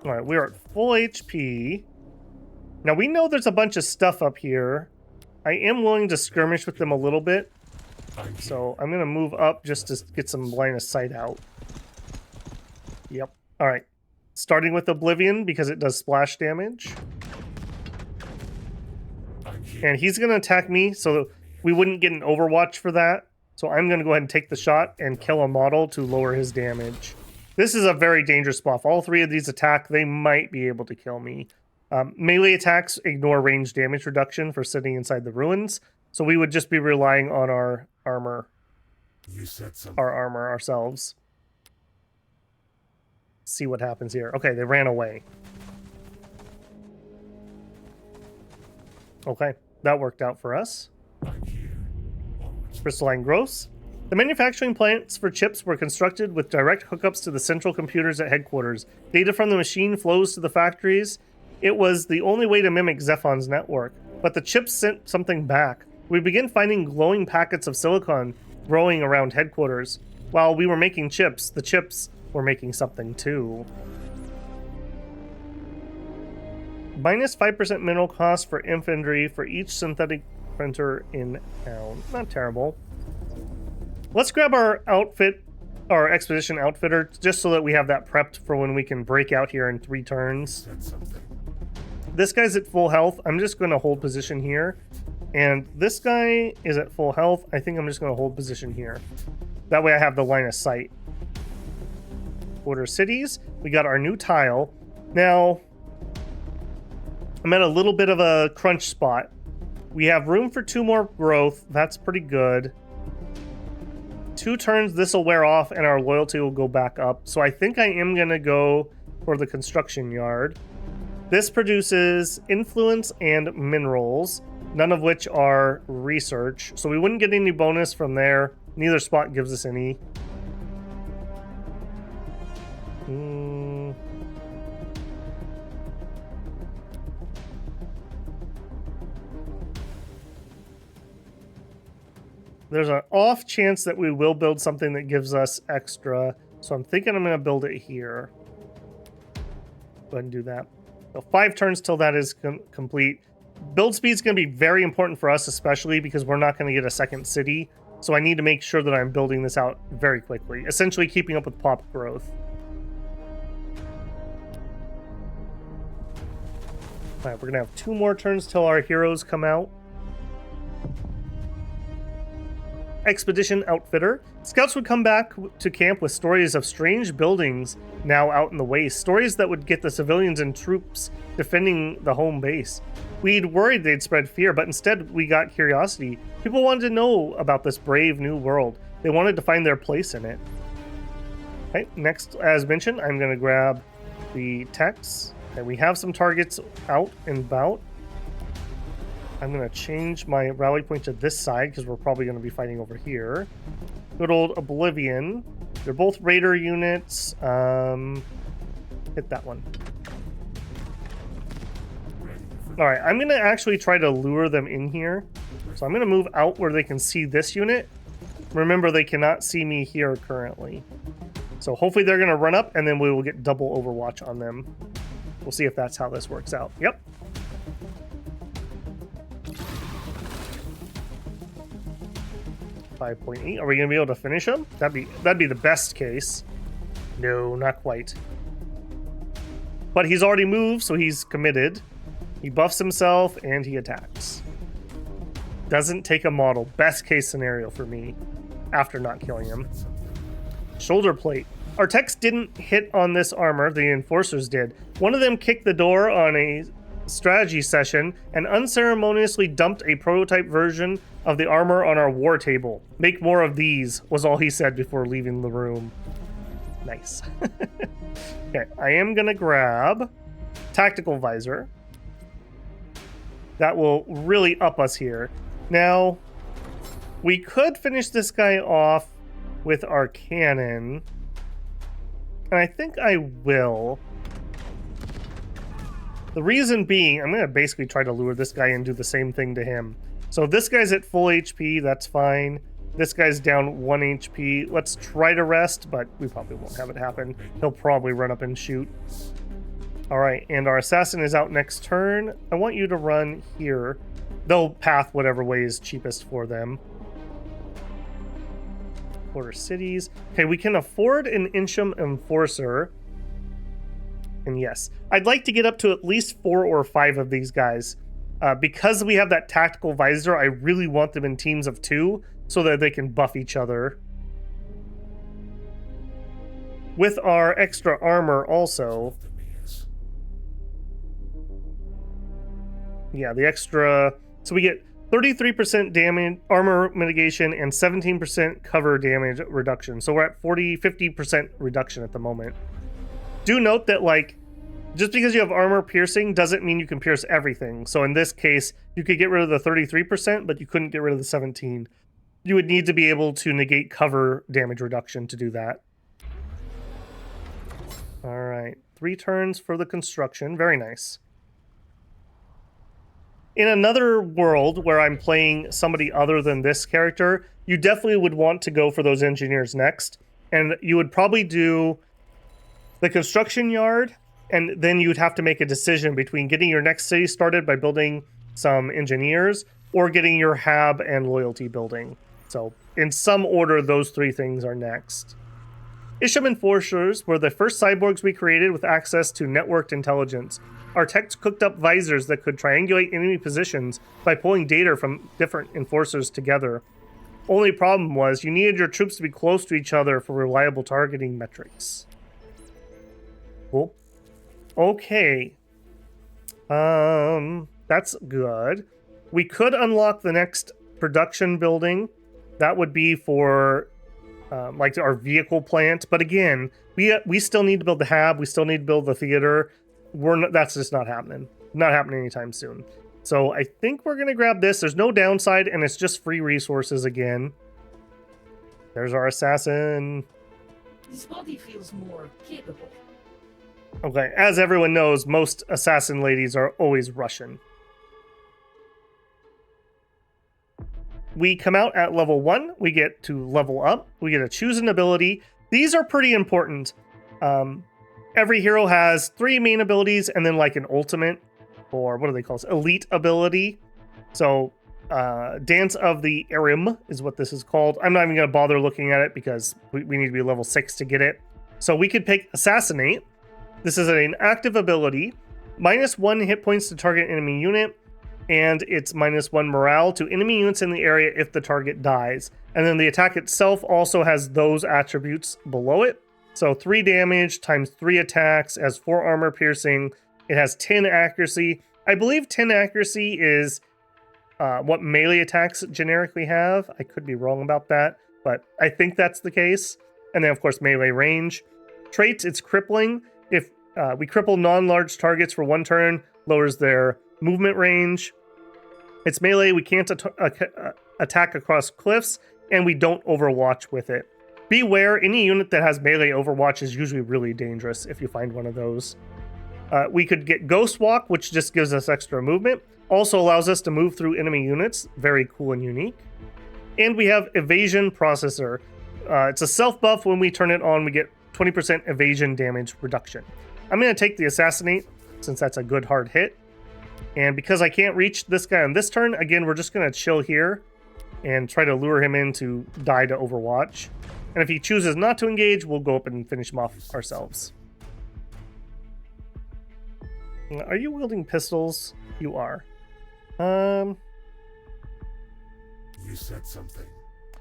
All right, we're at full HP. Now, we know there's a bunch of stuff up here. I am willing to skirmish with them a little bit. So I'm going to move up just to get some line of sight out. Yep. All right. Starting with Oblivion because it does splash damage. And he's going to attack me, so we wouldn't get an overwatch for that. So I'm going to go ahead and take the shot and kill a model to lower his damage. This is a very dangerous buff. All 3 of these attack, they might be able to kill me. Melee attacks ignore range damage reduction for sitting inside the ruins. So we would just be relying on our armor. You said something. Our armor ourselves. See what happens here. Okay, they ran away. Okay, that worked out for us. I'm here. Onwards. Crystalline growths. The manufacturing plants for chips were constructed with direct hookups to the central computers at headquarters. Data from the machine flows to the factories. It was the only way to mimic Zephon's network, but the chips sent something back. We began finding glowing packets of silicon growing around headquarters. While we were making chips, the chips were making something too. Minus 5% mineral cost for infantry for each synthetic printer in town. Not terrible. Let's grab our outfit, our expedition outfitter, just so that we have that prepped for when we can break out here in 3 turns. This guy's at full health. I'm just going to hold position here. And this guy is at full health. I think I'm just going to hold position here. That way I have the line of sight. Order cities. We got our new tile. Now, I'm at a little bit of a crunch spot. We have room for 2 more growth. That's pretty good. 2 turns, this will wear off and our loyalty will go back up. So I think I am going to go for the construction yard. This produces influence and minerals, none of which are research. So we wouldn't get any bonus from there. Neither spot gives us any. There's an off chance that we will build something that gives us extra. So I'm thinking I'm going to build it here. Go ahead and do that. So 5 turns till that is complete. Build speed is going to be very important for us, especially because we're not going to get a second city. So I need to make sure that I'm building this out very quickly, essentially keeping up with pop growth. All right, we're going to have 2 more turns till our heroes come out. Expedition outfitter. Scouts would come back to camp with stories of strange buildings now out in the waste, stories that would get the civilians and troops defending the home base. We'd worried they'd spread fear, but instead we got curiosity. People wanted to know about this brave new world. They wanted to find their place in it. Okay, next, as mentioned, I'm going to grab the techs, and we have some targets out and about. I'm going to change my rally point to this side because we're probably going to be fighting over here. Good old Oblivion. They're both Raider units. Hit that one. All right, I'm going to actually try to lure them in here. So I'm going to move out where they can see this unit. Remember, they cannot see me here currently. So hopefully they're going to run up and then we will get double Overwatch on them. We'll see if that's how this works out. Yep. 5.8. Are we going to be able to finish him? That'd be the best case. No, not quite. But he's already moved, so he's committed. He buffs himself and he attacks. Doesn't take a model. Best case scenario for me after not killing him. Shoulder plate. Our techs didn't hit on this armor. The enforcers did. One of them kicked the door on a strategy session and unceremoniously dumped a prototype version of the armor on our war table. Make more of these, was all he said before leaving the room. Nice. Okay, I am gonna grab tactical visor. That will really up us here. Now, we could finish this guy off with our cannon, and I think I will. The reason being, I'm going to basically try to lure this guy and do the same thing to him. So this guy's at full HP, that's fine. This guy's down 1 HP. Let's try to rest, but we probably won't have it happen. He'll probably run up and shoot. All right, and our assassin is out next turn. I want you to run here. They'll path whatever way is cheapest for them. Order cities. Okay, we can afford an Incham Enforcer. And yes, I'd like to get up to at least 4 or 5 of these guys. Because we have that tactical visor, I really want them in teams of 2 so that they can buff each other. With our extra armor also. Yeah, the extra... So we get 33% damage, armor mitigation, and 17% cover damage reduction. So we're at 50% reduction at the moment. Do note that, like, just because you have armor piercing doesn't mean you can pierce everything. So in this case, you could get rid of the 33%, but you couldn't get rid of the 17. You would need to be able to negate cover damage reduction to do that. All right, 3 turns for the construction. Very nice. In another world where I'm playing somebody other than this character, you definitely would want to go for those engineers next. And you would probably do the construction yard, and then you'd have to make a decision between getting your next city started by building some engineers or getting your hab and loyalty building. So in some order, those three things are next. Isham Enforcers were the first cyborgs we created with access to networked intelligence. Our techs cooked up visors that could triangulate enemy positions by pulling data from different enforcers together. Only problem was you needed your troops to be close to each other for reliable targeting metrics. Cool. Okay. That's good. We could unlock the next production building. That would be for like our vehicle plant. But again, we still need to build the hab. We still need to build the theater. That's just not happening. Not happening anytime soon. So I think we're going to grab this. There's no downside, and it's just free resources again. There's our assassin. This body feels more capable. Okay, as everyone knows, most assassin ladies are always Russian. We come out at level 1. We get to level up. We get to choose an ability. These are pretty important. Every hero has 3 main abilities and then like an ultimate, or what do they call it? Elite ability. So Dance of the Erim is what this is called. I'm not even going to bother looking at it because we need to be level 6 to get it. So we could pick Assassinate. This is an active ability. -1 hit points to target enemy unit. And it's -1 morale to enemy units in the area if the target dies. And then the attack itself also has those attributes below it. So 3 damage times 3 attacks, has 4 armor piercing. It has 10 accuracy. I believe 10 accuracy is what melee attacks generically have. I could be wrong about that, but I think that's the case. And then, of course, melee range. Traits, it's crippling. If we cripple non-large targets for 1 turn, lowers their movement range. It's melee. We can't attack across cliffs, and we don't overwatch with it. Beware, any unit that has melee overwatch is usually really dangerous if you find one of those. We could get Ghost Walk, which just gives us extra movement. Also allows us to move through enemy units. Very cool and unique. And we have Evasion Processor. It's a self buff. When we turn it on, we get 20% evasion damage reduction. I'm going to take the Assassinate, since that's a good hard hit. And because I can't reach this guy on this turn, again, we're just going to chill here and try to lure him in to die to Overwatch. And if he chooses not to engage, we'll go up and finish him off ourselves. Are you wielding pistols? You are. You said something.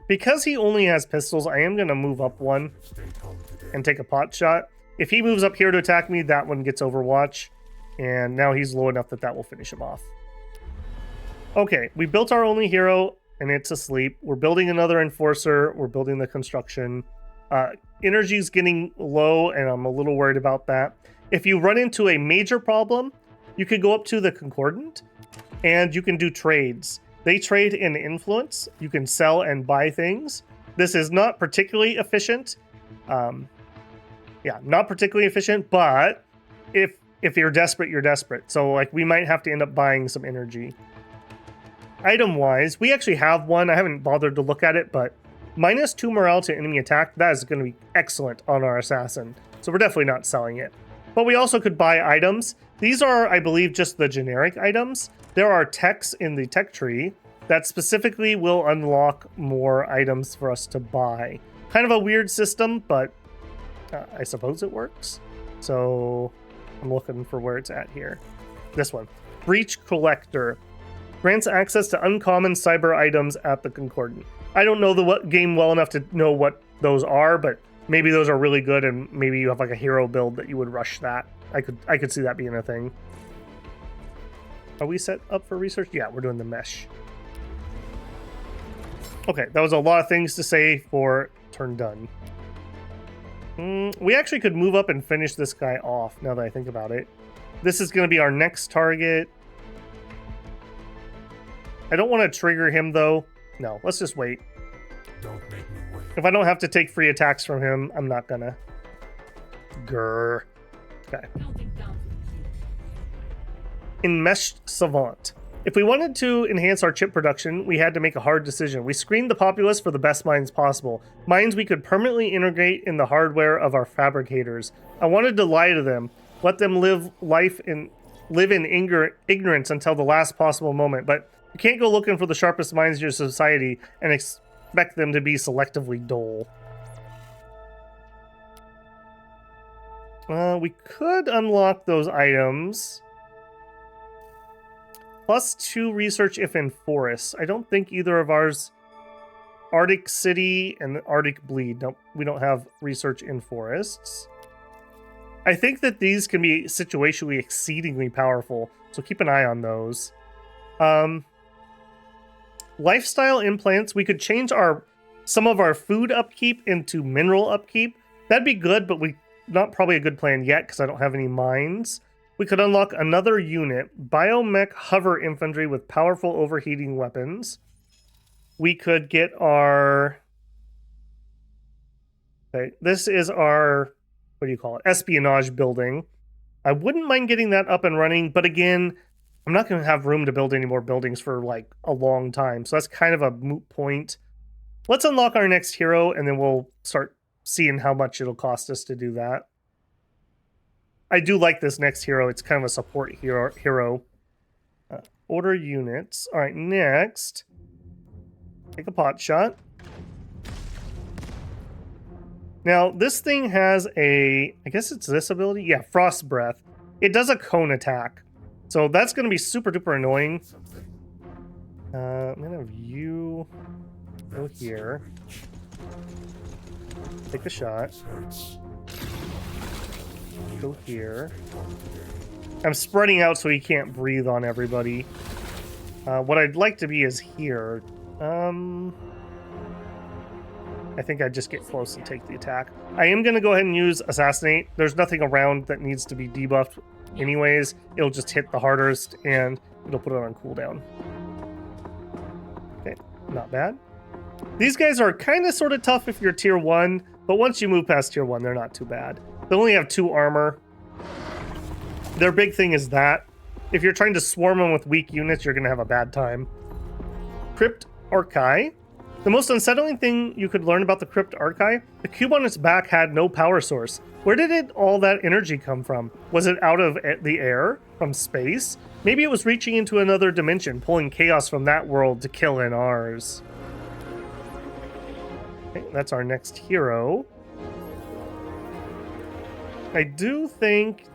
Because he only has pistols, I am going to move up 1 Stay calm today. and take a pot shot. If he moves up here to attack me, that one gets Overwatch. And now he's low enough that that will finish him off. Okay, we built our only hero, and it's asleep. We're building another Enforcer. We're building the construction. Energy's getting low, and I'm a little worried about that. If you run into a major problem, you could go up to the Concordant, and you can do trades. They trade in influence. You can sell and buy things. This is not particularly efficient. Not particularly efficient, but if you're desperate, you're desperate. So like we might have to end up buying some energy. Item-wise, we actually have one. I haven't bothered to look at it, but -2 morale to enemy attack, that is going to be excellent on our assassin. So we're definitely not selling it. But we also could buy items. These are, I believe, just the generic items. There are techs in the tech tree that specifically will unlock more items for us to buy. Kind of a weird system, but I suppose it works. So I'm looking for where it's at here. This one. Breach Collector. Grants access to uncommon cyber items at the Concordant. I don't know the game well enough to know what those are, but maybe those are really good, and maybe you have like a hero build that you would rush that. I could see that being a thing. Are we set up for research? Yeah, we're doing the mesh. Okay, that was a lot of things to say for turn done. We actually could move up and finish this guy off, now that I think about it. This is going to be our next target. I don't want to trigger him, though. No, let's just wait. Don't make me wait. If I don't have to take free attacks from him, I'm not gonna. Okay. Counting down. Enmeshed Savant. If we wanted to enhance our chip production, we had to make a hard decision. We screened the populace for the best minds possible. Minds we could permanently integrate in the hardware of our fabricators. I wanted to lie to them, let them live in ignorance until the last possible moment. But you can't go looking for the sharpest minds in your society and expect them to be selectively dull. We could unlock those items. +2 research if in forests. I don't think either of ours... Arctic City and Arctic Bleed. Nope, we don't have research in forests. I think that these can be situationally exceedingly powerful, so keep an eye on those. Lifestyle implants. We could change some of our food upkeep into mineral upkeep. That'd be good, but not probably a good plan yet because I don't have any mines. We could unlock another unit, Biomech Hover Infantry with powerful overheating weapons. We could get our... Okay, this is our, what do you call it, espionage building. I wouldn't mind getting that up and running, but again, I'm not going to have room to build any more buildings for like a long time, so that's kind of a moot point. Let's unlock our next hero, and then we'll start seeing how much it'll cost us to do that. I do like this next hero. It's kind of a support hero. Order units. All right, next. Take a pot shot. Now, this thing has I guess it's this ability? Yeah, Frost Breath. It does a cone attack. So that's going to be super duper annoying. I'm going to have you go here. Take a shot. Go here. I'm spreading out so he can't breathe on everybody. What I'd like to be is here. I think I'd just get close and take the attack. I am going to go ahead and use Assassinate. There's nothing around that needs to be debuffed anyways. It'll just hit the hardest and it'll put it on cooldown. Okay, not bad. These guys are kind of sort of tough if you're tier 1, but once you move past tier 1, they're not too bad. They only have 2 armor. Their big thing is that if you're trying to swarm them with weak units, you're going to have a bad time. Crypt Archive. The most unsettling thing you could learn about the Crypt Archive, the cube on its back had no power source. Where did all that energy come from? Was it out of the air? From space? Maybe it was reaching into another dimension, pulling chaos from that world to kill in ours. Okay, that's our next hero. I do think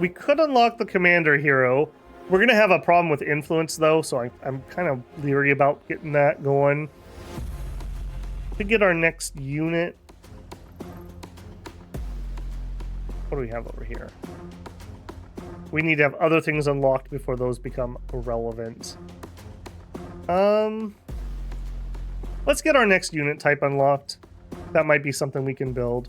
we could unlock the commander hero. We're going to have a problem with influence, though, so I'm kind of leery about getting that going. To get our next unit. What do we have over here? We need to have other things unlocked before those become irrelevant. Let's get our next unit type unlocked. That might be something we can build.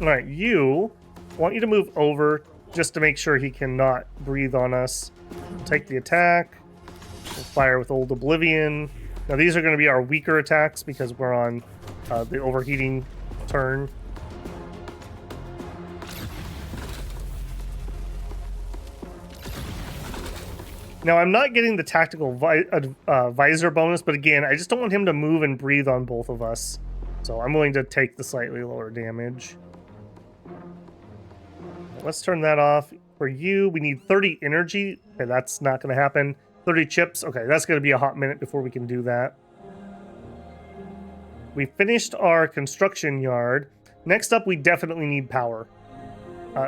All right, I want you to move over just to make sure he cannot breathe on us. Take the attack. We'll fire with Old Oblivion. Now these are going to be our weaker attacks because we're on the overheating turn. Now I'm not getting the tactical visor bonus, but again, I just don't want him to move and breathe on both of us. So I'm willing to take the slightly lower damage. Let's turn that off. For you, we need 30 energy. Okay, that's not going to happen. 30 chips. Okay, that's going to be a hot minute before we can do that. We finished our construction yard. Next up, we definitely need power.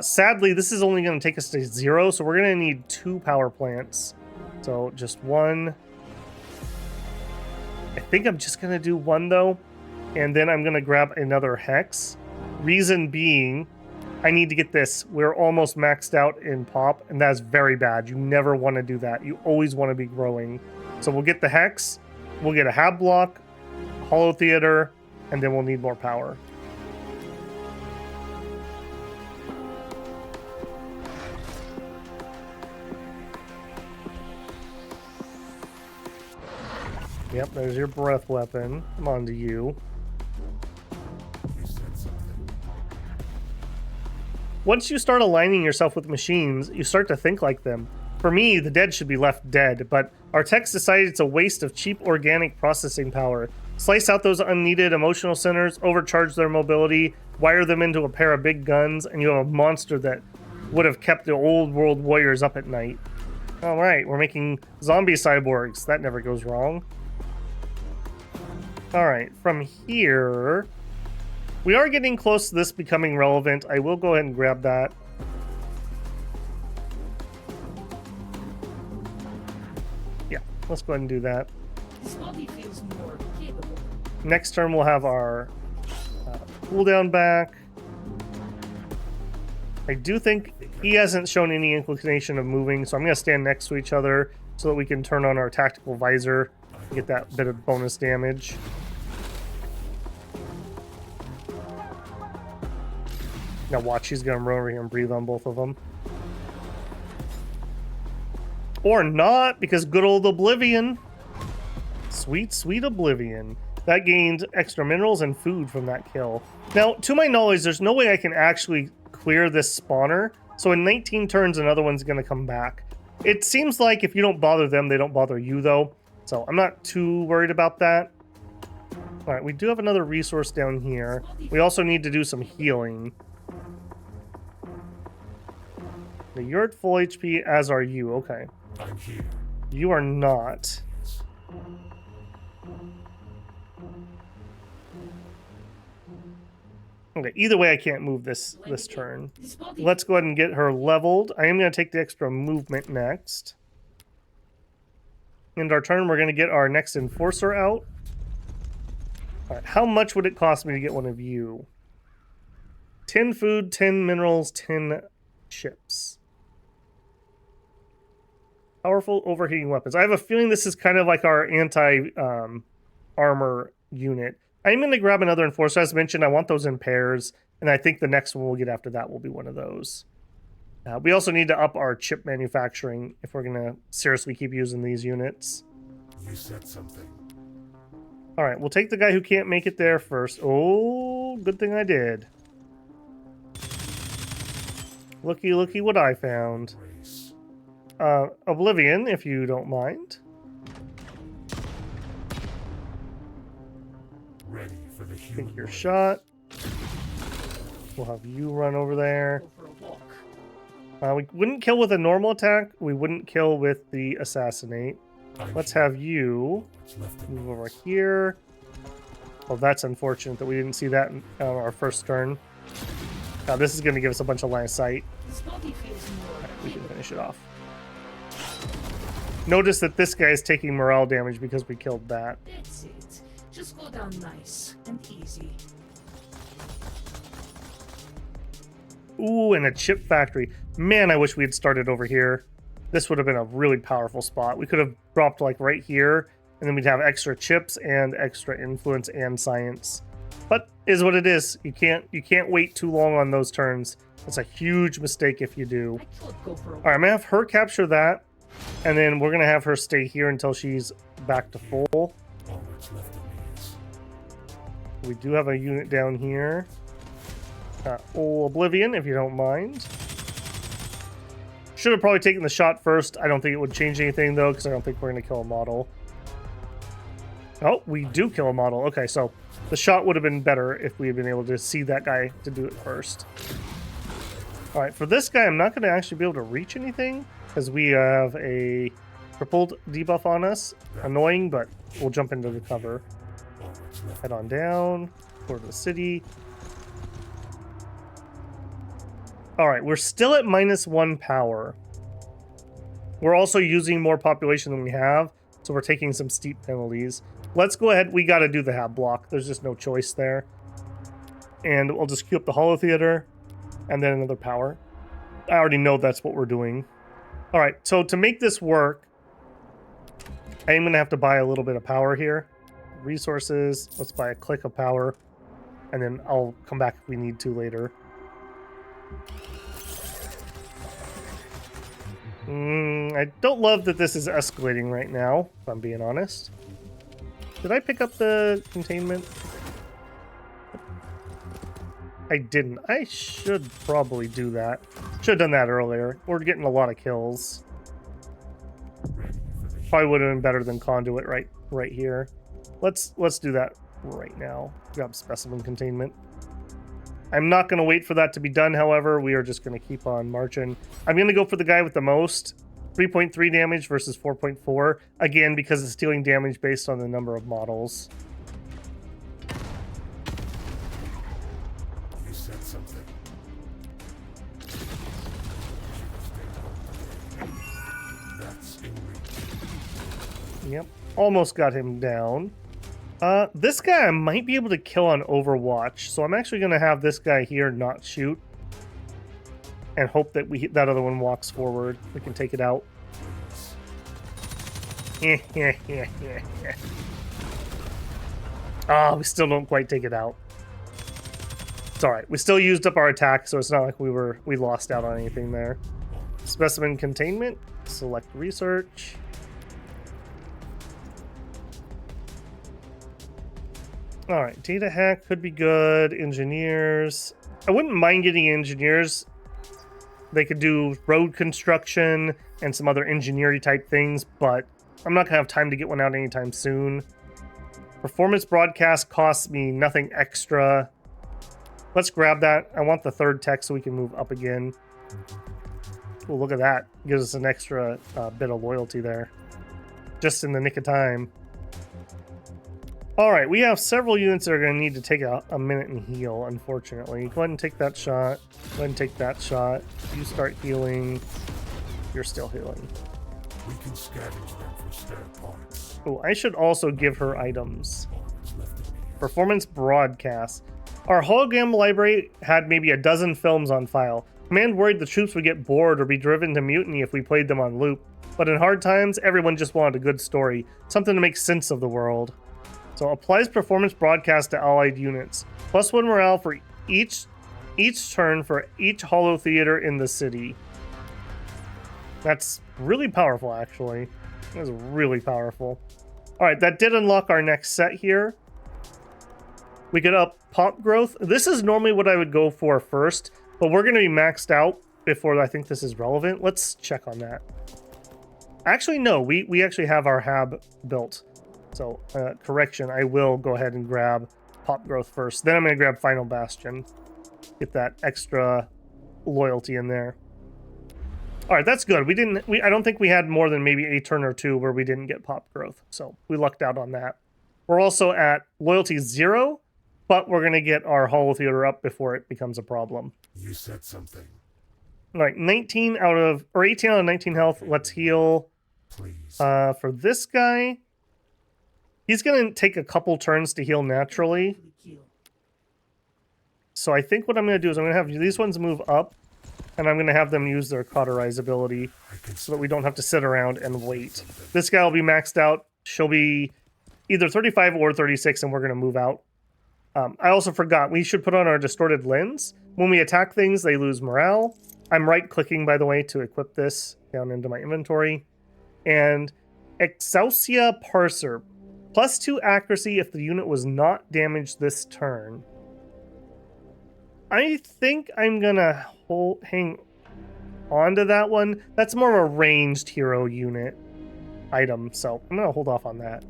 Sadly, this is only going to take us to 0, so we're going to need 2 power plants. So just 1. I think I'm just going to do 1, though. And then I'm going to grab another hex. Reason being, I need to get this. We're almost maxed out in pop, and that's very bad. You never want to do that. You always want to be growing. So we'll get the hex, we'll get a hab block, hollow theater, and then we'll need more power. Yep, there's your breath weapon. Come on to you. Once you start aligning yourself with machines, you start to think like them. For me, the dead should be left dead, but our techs decided it's a waste of cheap organic processing power. Slice out those unneeded emotional centers, overcharge their mobility, wire them into a pair of big guns, and you have a monster that would have kept the old world warriors up at night. Alright, we're making zombie cyborgs. That never goes wrong. Alright, from here... We are getting close to this becoming relevant. I will go ahead and grab that. Yeah, let's go ahead and do that. His body feels more capable. Next turn we'll have our cooldown back. I do think he hasn't shown any inclination of moving, so I'm going to stand next to each other so that we can turn on our tactical visor and get that bit of bonus damage. Now watch, he's going to run over here and breathe on both of them. Or not, because good old Oblivion. Sweet, sweet Oblivion. That gained extra minerals and food from that kill. Now, to my knowledge, there's no way I can actually clear this spawner. So in 19 turns, another one's going to come back. It seems like if you don't bother them, they don't bother you, though. So I'm not too worried about that. All right, we do have another resource down here. We also need to do some healing. Now, you're at full HP, as are you. Okay. I'm here. You are not. Okay, either way, I can't move this turn. Let's go ahead and get her leveled. I am going to take the extra movement next. End our turn, we're going to get our next enforcer out. All right, how much would it cost me to get one of you? 10 food, 10 minerals, 10 chips. Powerful overheating weapons. I have a feeling this is kind of like our anti-armor unit. I'm going to grab another enforcer. As mentioned, I want those in pairs, and I think the next one we'll get after that will be one of those. We also need to up our chip manufacturing if we're going to seriously keep using these units. You said something. All right, we'll take the guy who can't make it there first. Oh, good thing I did. Looky, looky what I found. Grace. Oblivion, if you don't mind. Ready for the human Take your life. shot. We'll have you run over there. Go for a walk. We wouldn't kill with a normal attack. We wouldn't kill with the assassinate. I'm Let's here. have you What's left of me move over is- here. Well, that's unfortunate that we didn't see that in our first turn. Now, this is going to give us a bunch of line of sight. His body feels more We can capable. finish it off. Notice that this guy is taking morale damage because we killed that. That's it. Just go down nice and easy. Ooh, and a chip factory. Man, I wish we had started over here. This would have been a really powerful spot. We could have dropped like right here, and then we'd have extra chips and extra influence and science. But is what it is. You can't wait too long on those turns. That's a huge mistake if you do. I could go for a All walk. right, I'm gonna have her capture that, and then we're gonna have her stay here until she's back to full. All that's left of me is We do have a unit down here. Oblivion, if you don't mind. Should have probably taken the shot first. I don't think it would change anything, though, because I don't think we're going to kill a model. Oh, we do kill a model. Okay, so the shot would have been better if we had been able to see that guy to do it first. All right, for this guy, I'm not going to actually be able to reach anything because we have a crippled debuff on us. Annoying, but we'll jump into the cover. all that's left. Head on down, go to the city. All right, we're still at -1 power. We're also using more population than we have, so we're taking some steep penalties. Let's go ahead. We got to do the hab block. There's just no choice there. And we'll just queue up the Holo Theater and then another power. I already know that's what we're doing. All right, so to make this work, I am going to have to buy a little bit of power here. Resources, let's buy a click of power, and then I'll come back if we need to later. I don't love that this is escalating right now, if I'm being honest. Did I pick up the containment? I didn't. I should probably do that. Should have done that earlier. We're getting a lot of kills. probably would have been better than conduit right here. Let's do that right now. Grab specimen containment. I'm not going to wait for that to be done, however. We are just going to keep on marching. I'm going to go for the guy with the most. 3.3 damage versus 4.4. Again, because it's dealing damage based on the number of models. You said something. That's in reach. Yep. Almost got him down. This guy I might be able to kill on Overwatch, so I'm actually going to have this guy here not shoot. And hope that that other one walks forward. We can take it out. Ah, we still don't quite take it out. It's alright. We still used up our attack, so it's not like we lost out on anything there. Specimen containment. Select research. Alright, data hack could be good. Engineers. I wouldn't mind getting engineers. They could do road construction and some other engineering type things, but I'm not going to have time to get one out anytime soon. Performance broadcast costs me nothing extra. Let's grab that. I want the third tech so we can move up again. Oh, look at that. Gives us an extra bit of loyalty there. Just in the nick of time. Alright, we have several units that are going to need to take a minute and heal, unfortunately. Go ahead and take that shot. Go ahead and take that shot. You start healing. You're still healing. We can scavenge them for spare parts. Oh, I should also give her items. All that's left of me. Performance broadcast. Our hologram library had maybe a dozen films on file. Command worried the troops would get bored or be driven to mutiny if we played them on loop. But in hard times, everyone just wanted a good story. Something to make sense of the world. So applies performance broadcast to allied units. +1 morale for each turn for each holo theater in the city. That's really powerful, actually. That's really powerful. Alright, that did unlock our next set here. We could up pop growth. This is normally what I would go for first, but we're going to be maxed out before I think this is relevant. Let's check on that. Actually, no, we actually have our hab built. So, correction, I will go ahead and grab pop growth first. Then I'm going to grab final bastion. Get that extra loyalty in there. All right, that's good. I don't think we had more than maybe a turn or two where we didn't get pop growth. So we lucked out on that. We're also at loyalty 0, but we're going to get our holo theater up before it becomes a problem. You said something. All right, 18 out of 19 health. Let's heal. Please. For this guy, he's going to take a couple turns to heal naturally. So I think what I'm going to do is I'm going to have these ones move up, and I'm going to have them use their cauterize ability so that we don't have to sit around and wait. This guy will be maxed out. She'll be either 35 or 36, and we're going to move out. I also forgot, we should put on our distorted lens. When we attack things, they lose morale. I'm right-clicking, by the way, to equip this down into my inventory. And Excelsia Parser. +2 accuracy if the unit was not damaged this turn. I think I'm gonna hang on to that one. That's more of a ranged hero unit item, so I'm gonna hold off on that.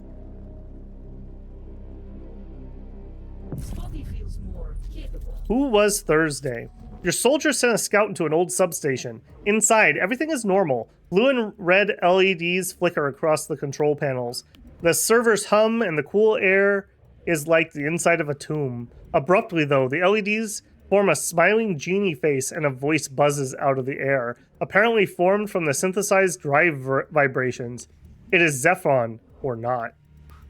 Spotty feels more capable. Who was Thursday? Your soldier sent a scout into an old substation. Inside, everything is normal. Blue and red LEDs flicker across the control panels. The servers hum and the cool air is like the inside of a tomb. Abruptly, though, the LEDs form a smiling genie face and a voice buzzes out of the air, apparently formed from the synthesized drive vibrations. It is Zephon, or not.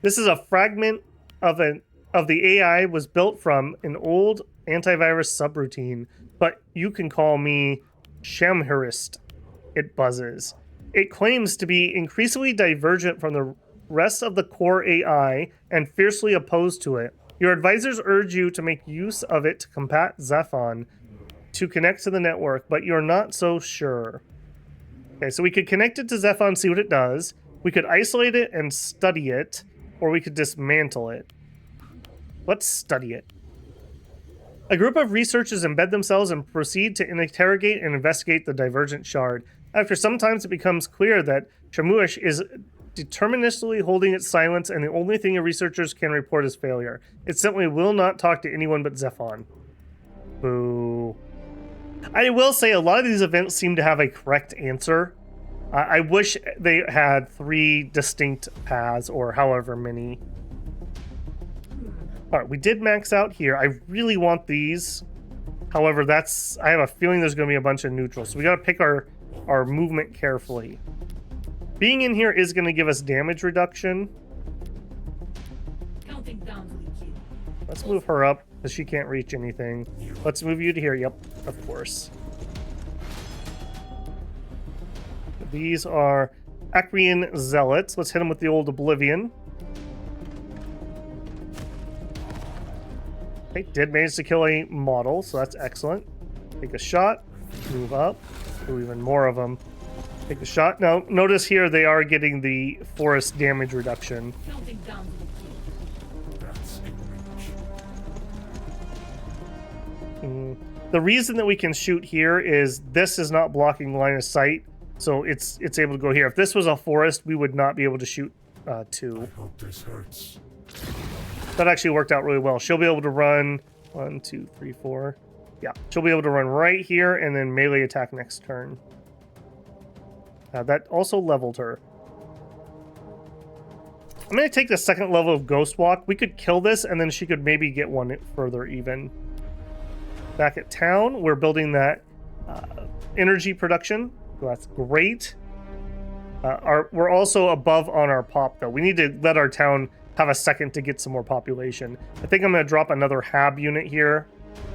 This is a fragment of the AI was built from an old antivirus subroutine, but you can call me Shamharist. It buzzes. It claims to be increasingly divergent from the rest of the core AI and fiercely opposed to it. Your advisors urge you to make use of it to combat Zephon, to connect to the network, but you're not so sure. Okay, so we could connect it to Zephon, see what it does. We could isolate it and study it, or we could dismantle it. Let's study it. A group of researchers embed themselves and proceed to interrogate and investigate the divergent shard. After some time, it becomes clear that Shamuish is deterministically holding its silence, and the only thing your researchers can report is failure. It simply will not talk to anyone but Zephon. Boo. I will say a lot of these events seem to have a correct answer. I wish they had 3 distinct paths, or however many. Alright, we did max out here. I really want these. However, I have a feeling there's going to be a bunch of neutrals, so we got to pick our movement carefully. Being in here is going to give us damage reduction. Counting down to the kill. Let's move her up, because she can't reach anything. Let's move you to here. Yep, of course. These are Acrian Zealots. Let's hit them with the old Oblivion. Okay, did manage to kill a model, so that's excellent. Take a shot, move up, do even more of them. Take a shot. Now, notice here they are getting the forest damage reduction. Counting down to the kill. That's in range. The reason that we can shoot here is this is not blocking line of sight, so it's able to go here. If this was a forest, we would not be able to shoot 2. I hope this hurts. That actually worked out really well. She'll be able to run 1, 2, 3, 4. Yeah, she'll be able to run right here and then melee attack next turn. That also leveled her. I'm going to take the second level of Ghost Walk. We could kill this and then she could maybe get one further even. Back at town, we're building that energy production. So that's great. We're also above on our pop though. We need to let our town have a second to get some more population. I think I'm going to drop another HAB unit here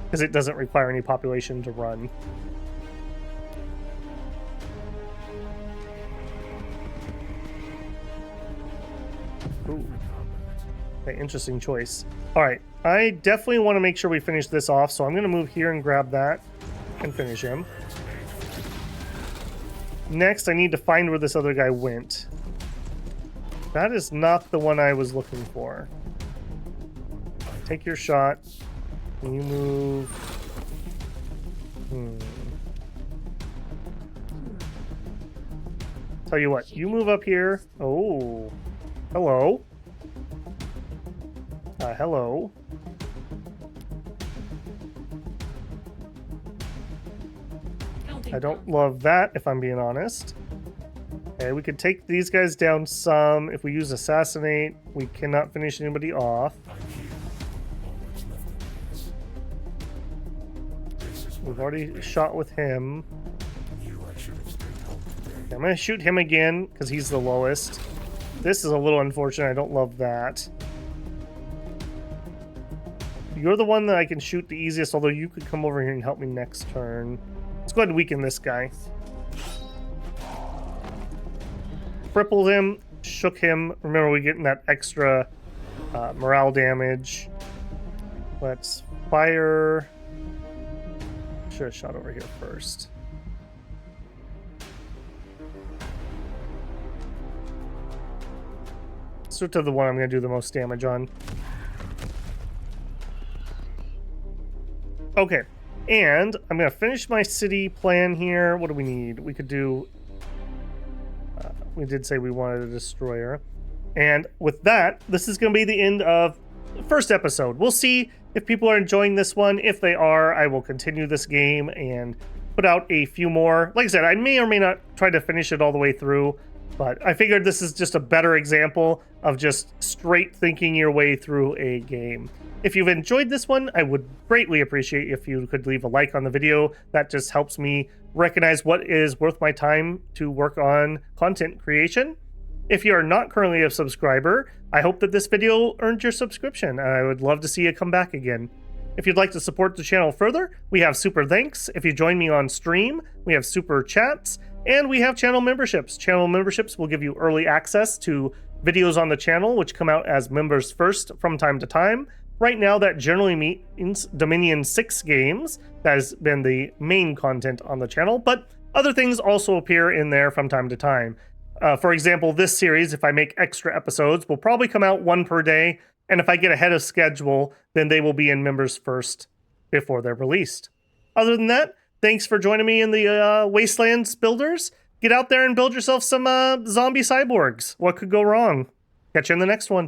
because it doesn't require any population to run. Ooh. Okay, interesting choice. All right, I definitely want to make sure we finish this off, so I'm going to move here and grab that and finish him. Next, I need to find where this other guy went. That is not the one I was looking for. Take your shot. Can you move? Tell you what, you move up here. Oh. Hello. Hello. I don't love that, if I'm being honest. Okay, we could take these guys down some. If we use Assassinate, we cannot finish anybody off. We've already shot with him. Okay, I'm going to shoot him again, because he's the lowest. This is a little unfortunate. I don't love that. You're the one that I can shoot the easiest, although you could come over here and help me next turn. Let's go ahead and weaken this guy. Crippled him, shook him. Remember, we're getting that extra morale damage. Let's fire. Should have shot over here first. Switch to the one I'm going to do the most damage on. Okay, and I'm going to finish my city plan here. What do we need? We could do... we did say we wanted a destroyer. And with that, this is going to be the end of the first episode. We'll see if people are enjoying this one. If they are, I will continue this game and put out a few more. Like I said, I may or may not try to finish it all the way through, but I figured this is just a better example of just straight thinking your way through a game. If you've enjoyed this one, I would greatly appreciate if you could leave a like on the video. That just helps me recognize what is worth my time to work on content creation. If you are not currently a subscriber, I hope that this video earned your subscription, and I would love to see you come back again. If you'd like to support the channel further, we have super thanks. If you join me on stream, we have super chats, and we have channel memberships. Channel memberships will give you early access to videos on the channel, which come out as members first from time to time. Right now, that generally means Dominion 6 games. That has been the main content on the channel, but other things also appear in there from time to time. For example, this series, if I make extra episodes, will probably come out one per day, and if I get ahead of schedule, then they will be in members first before they're released. Other than that, thanks for joining me in the Wastelands Builders. get out there and build yourself some zombie cyborgs. What could go wrong? Catch you in the next one.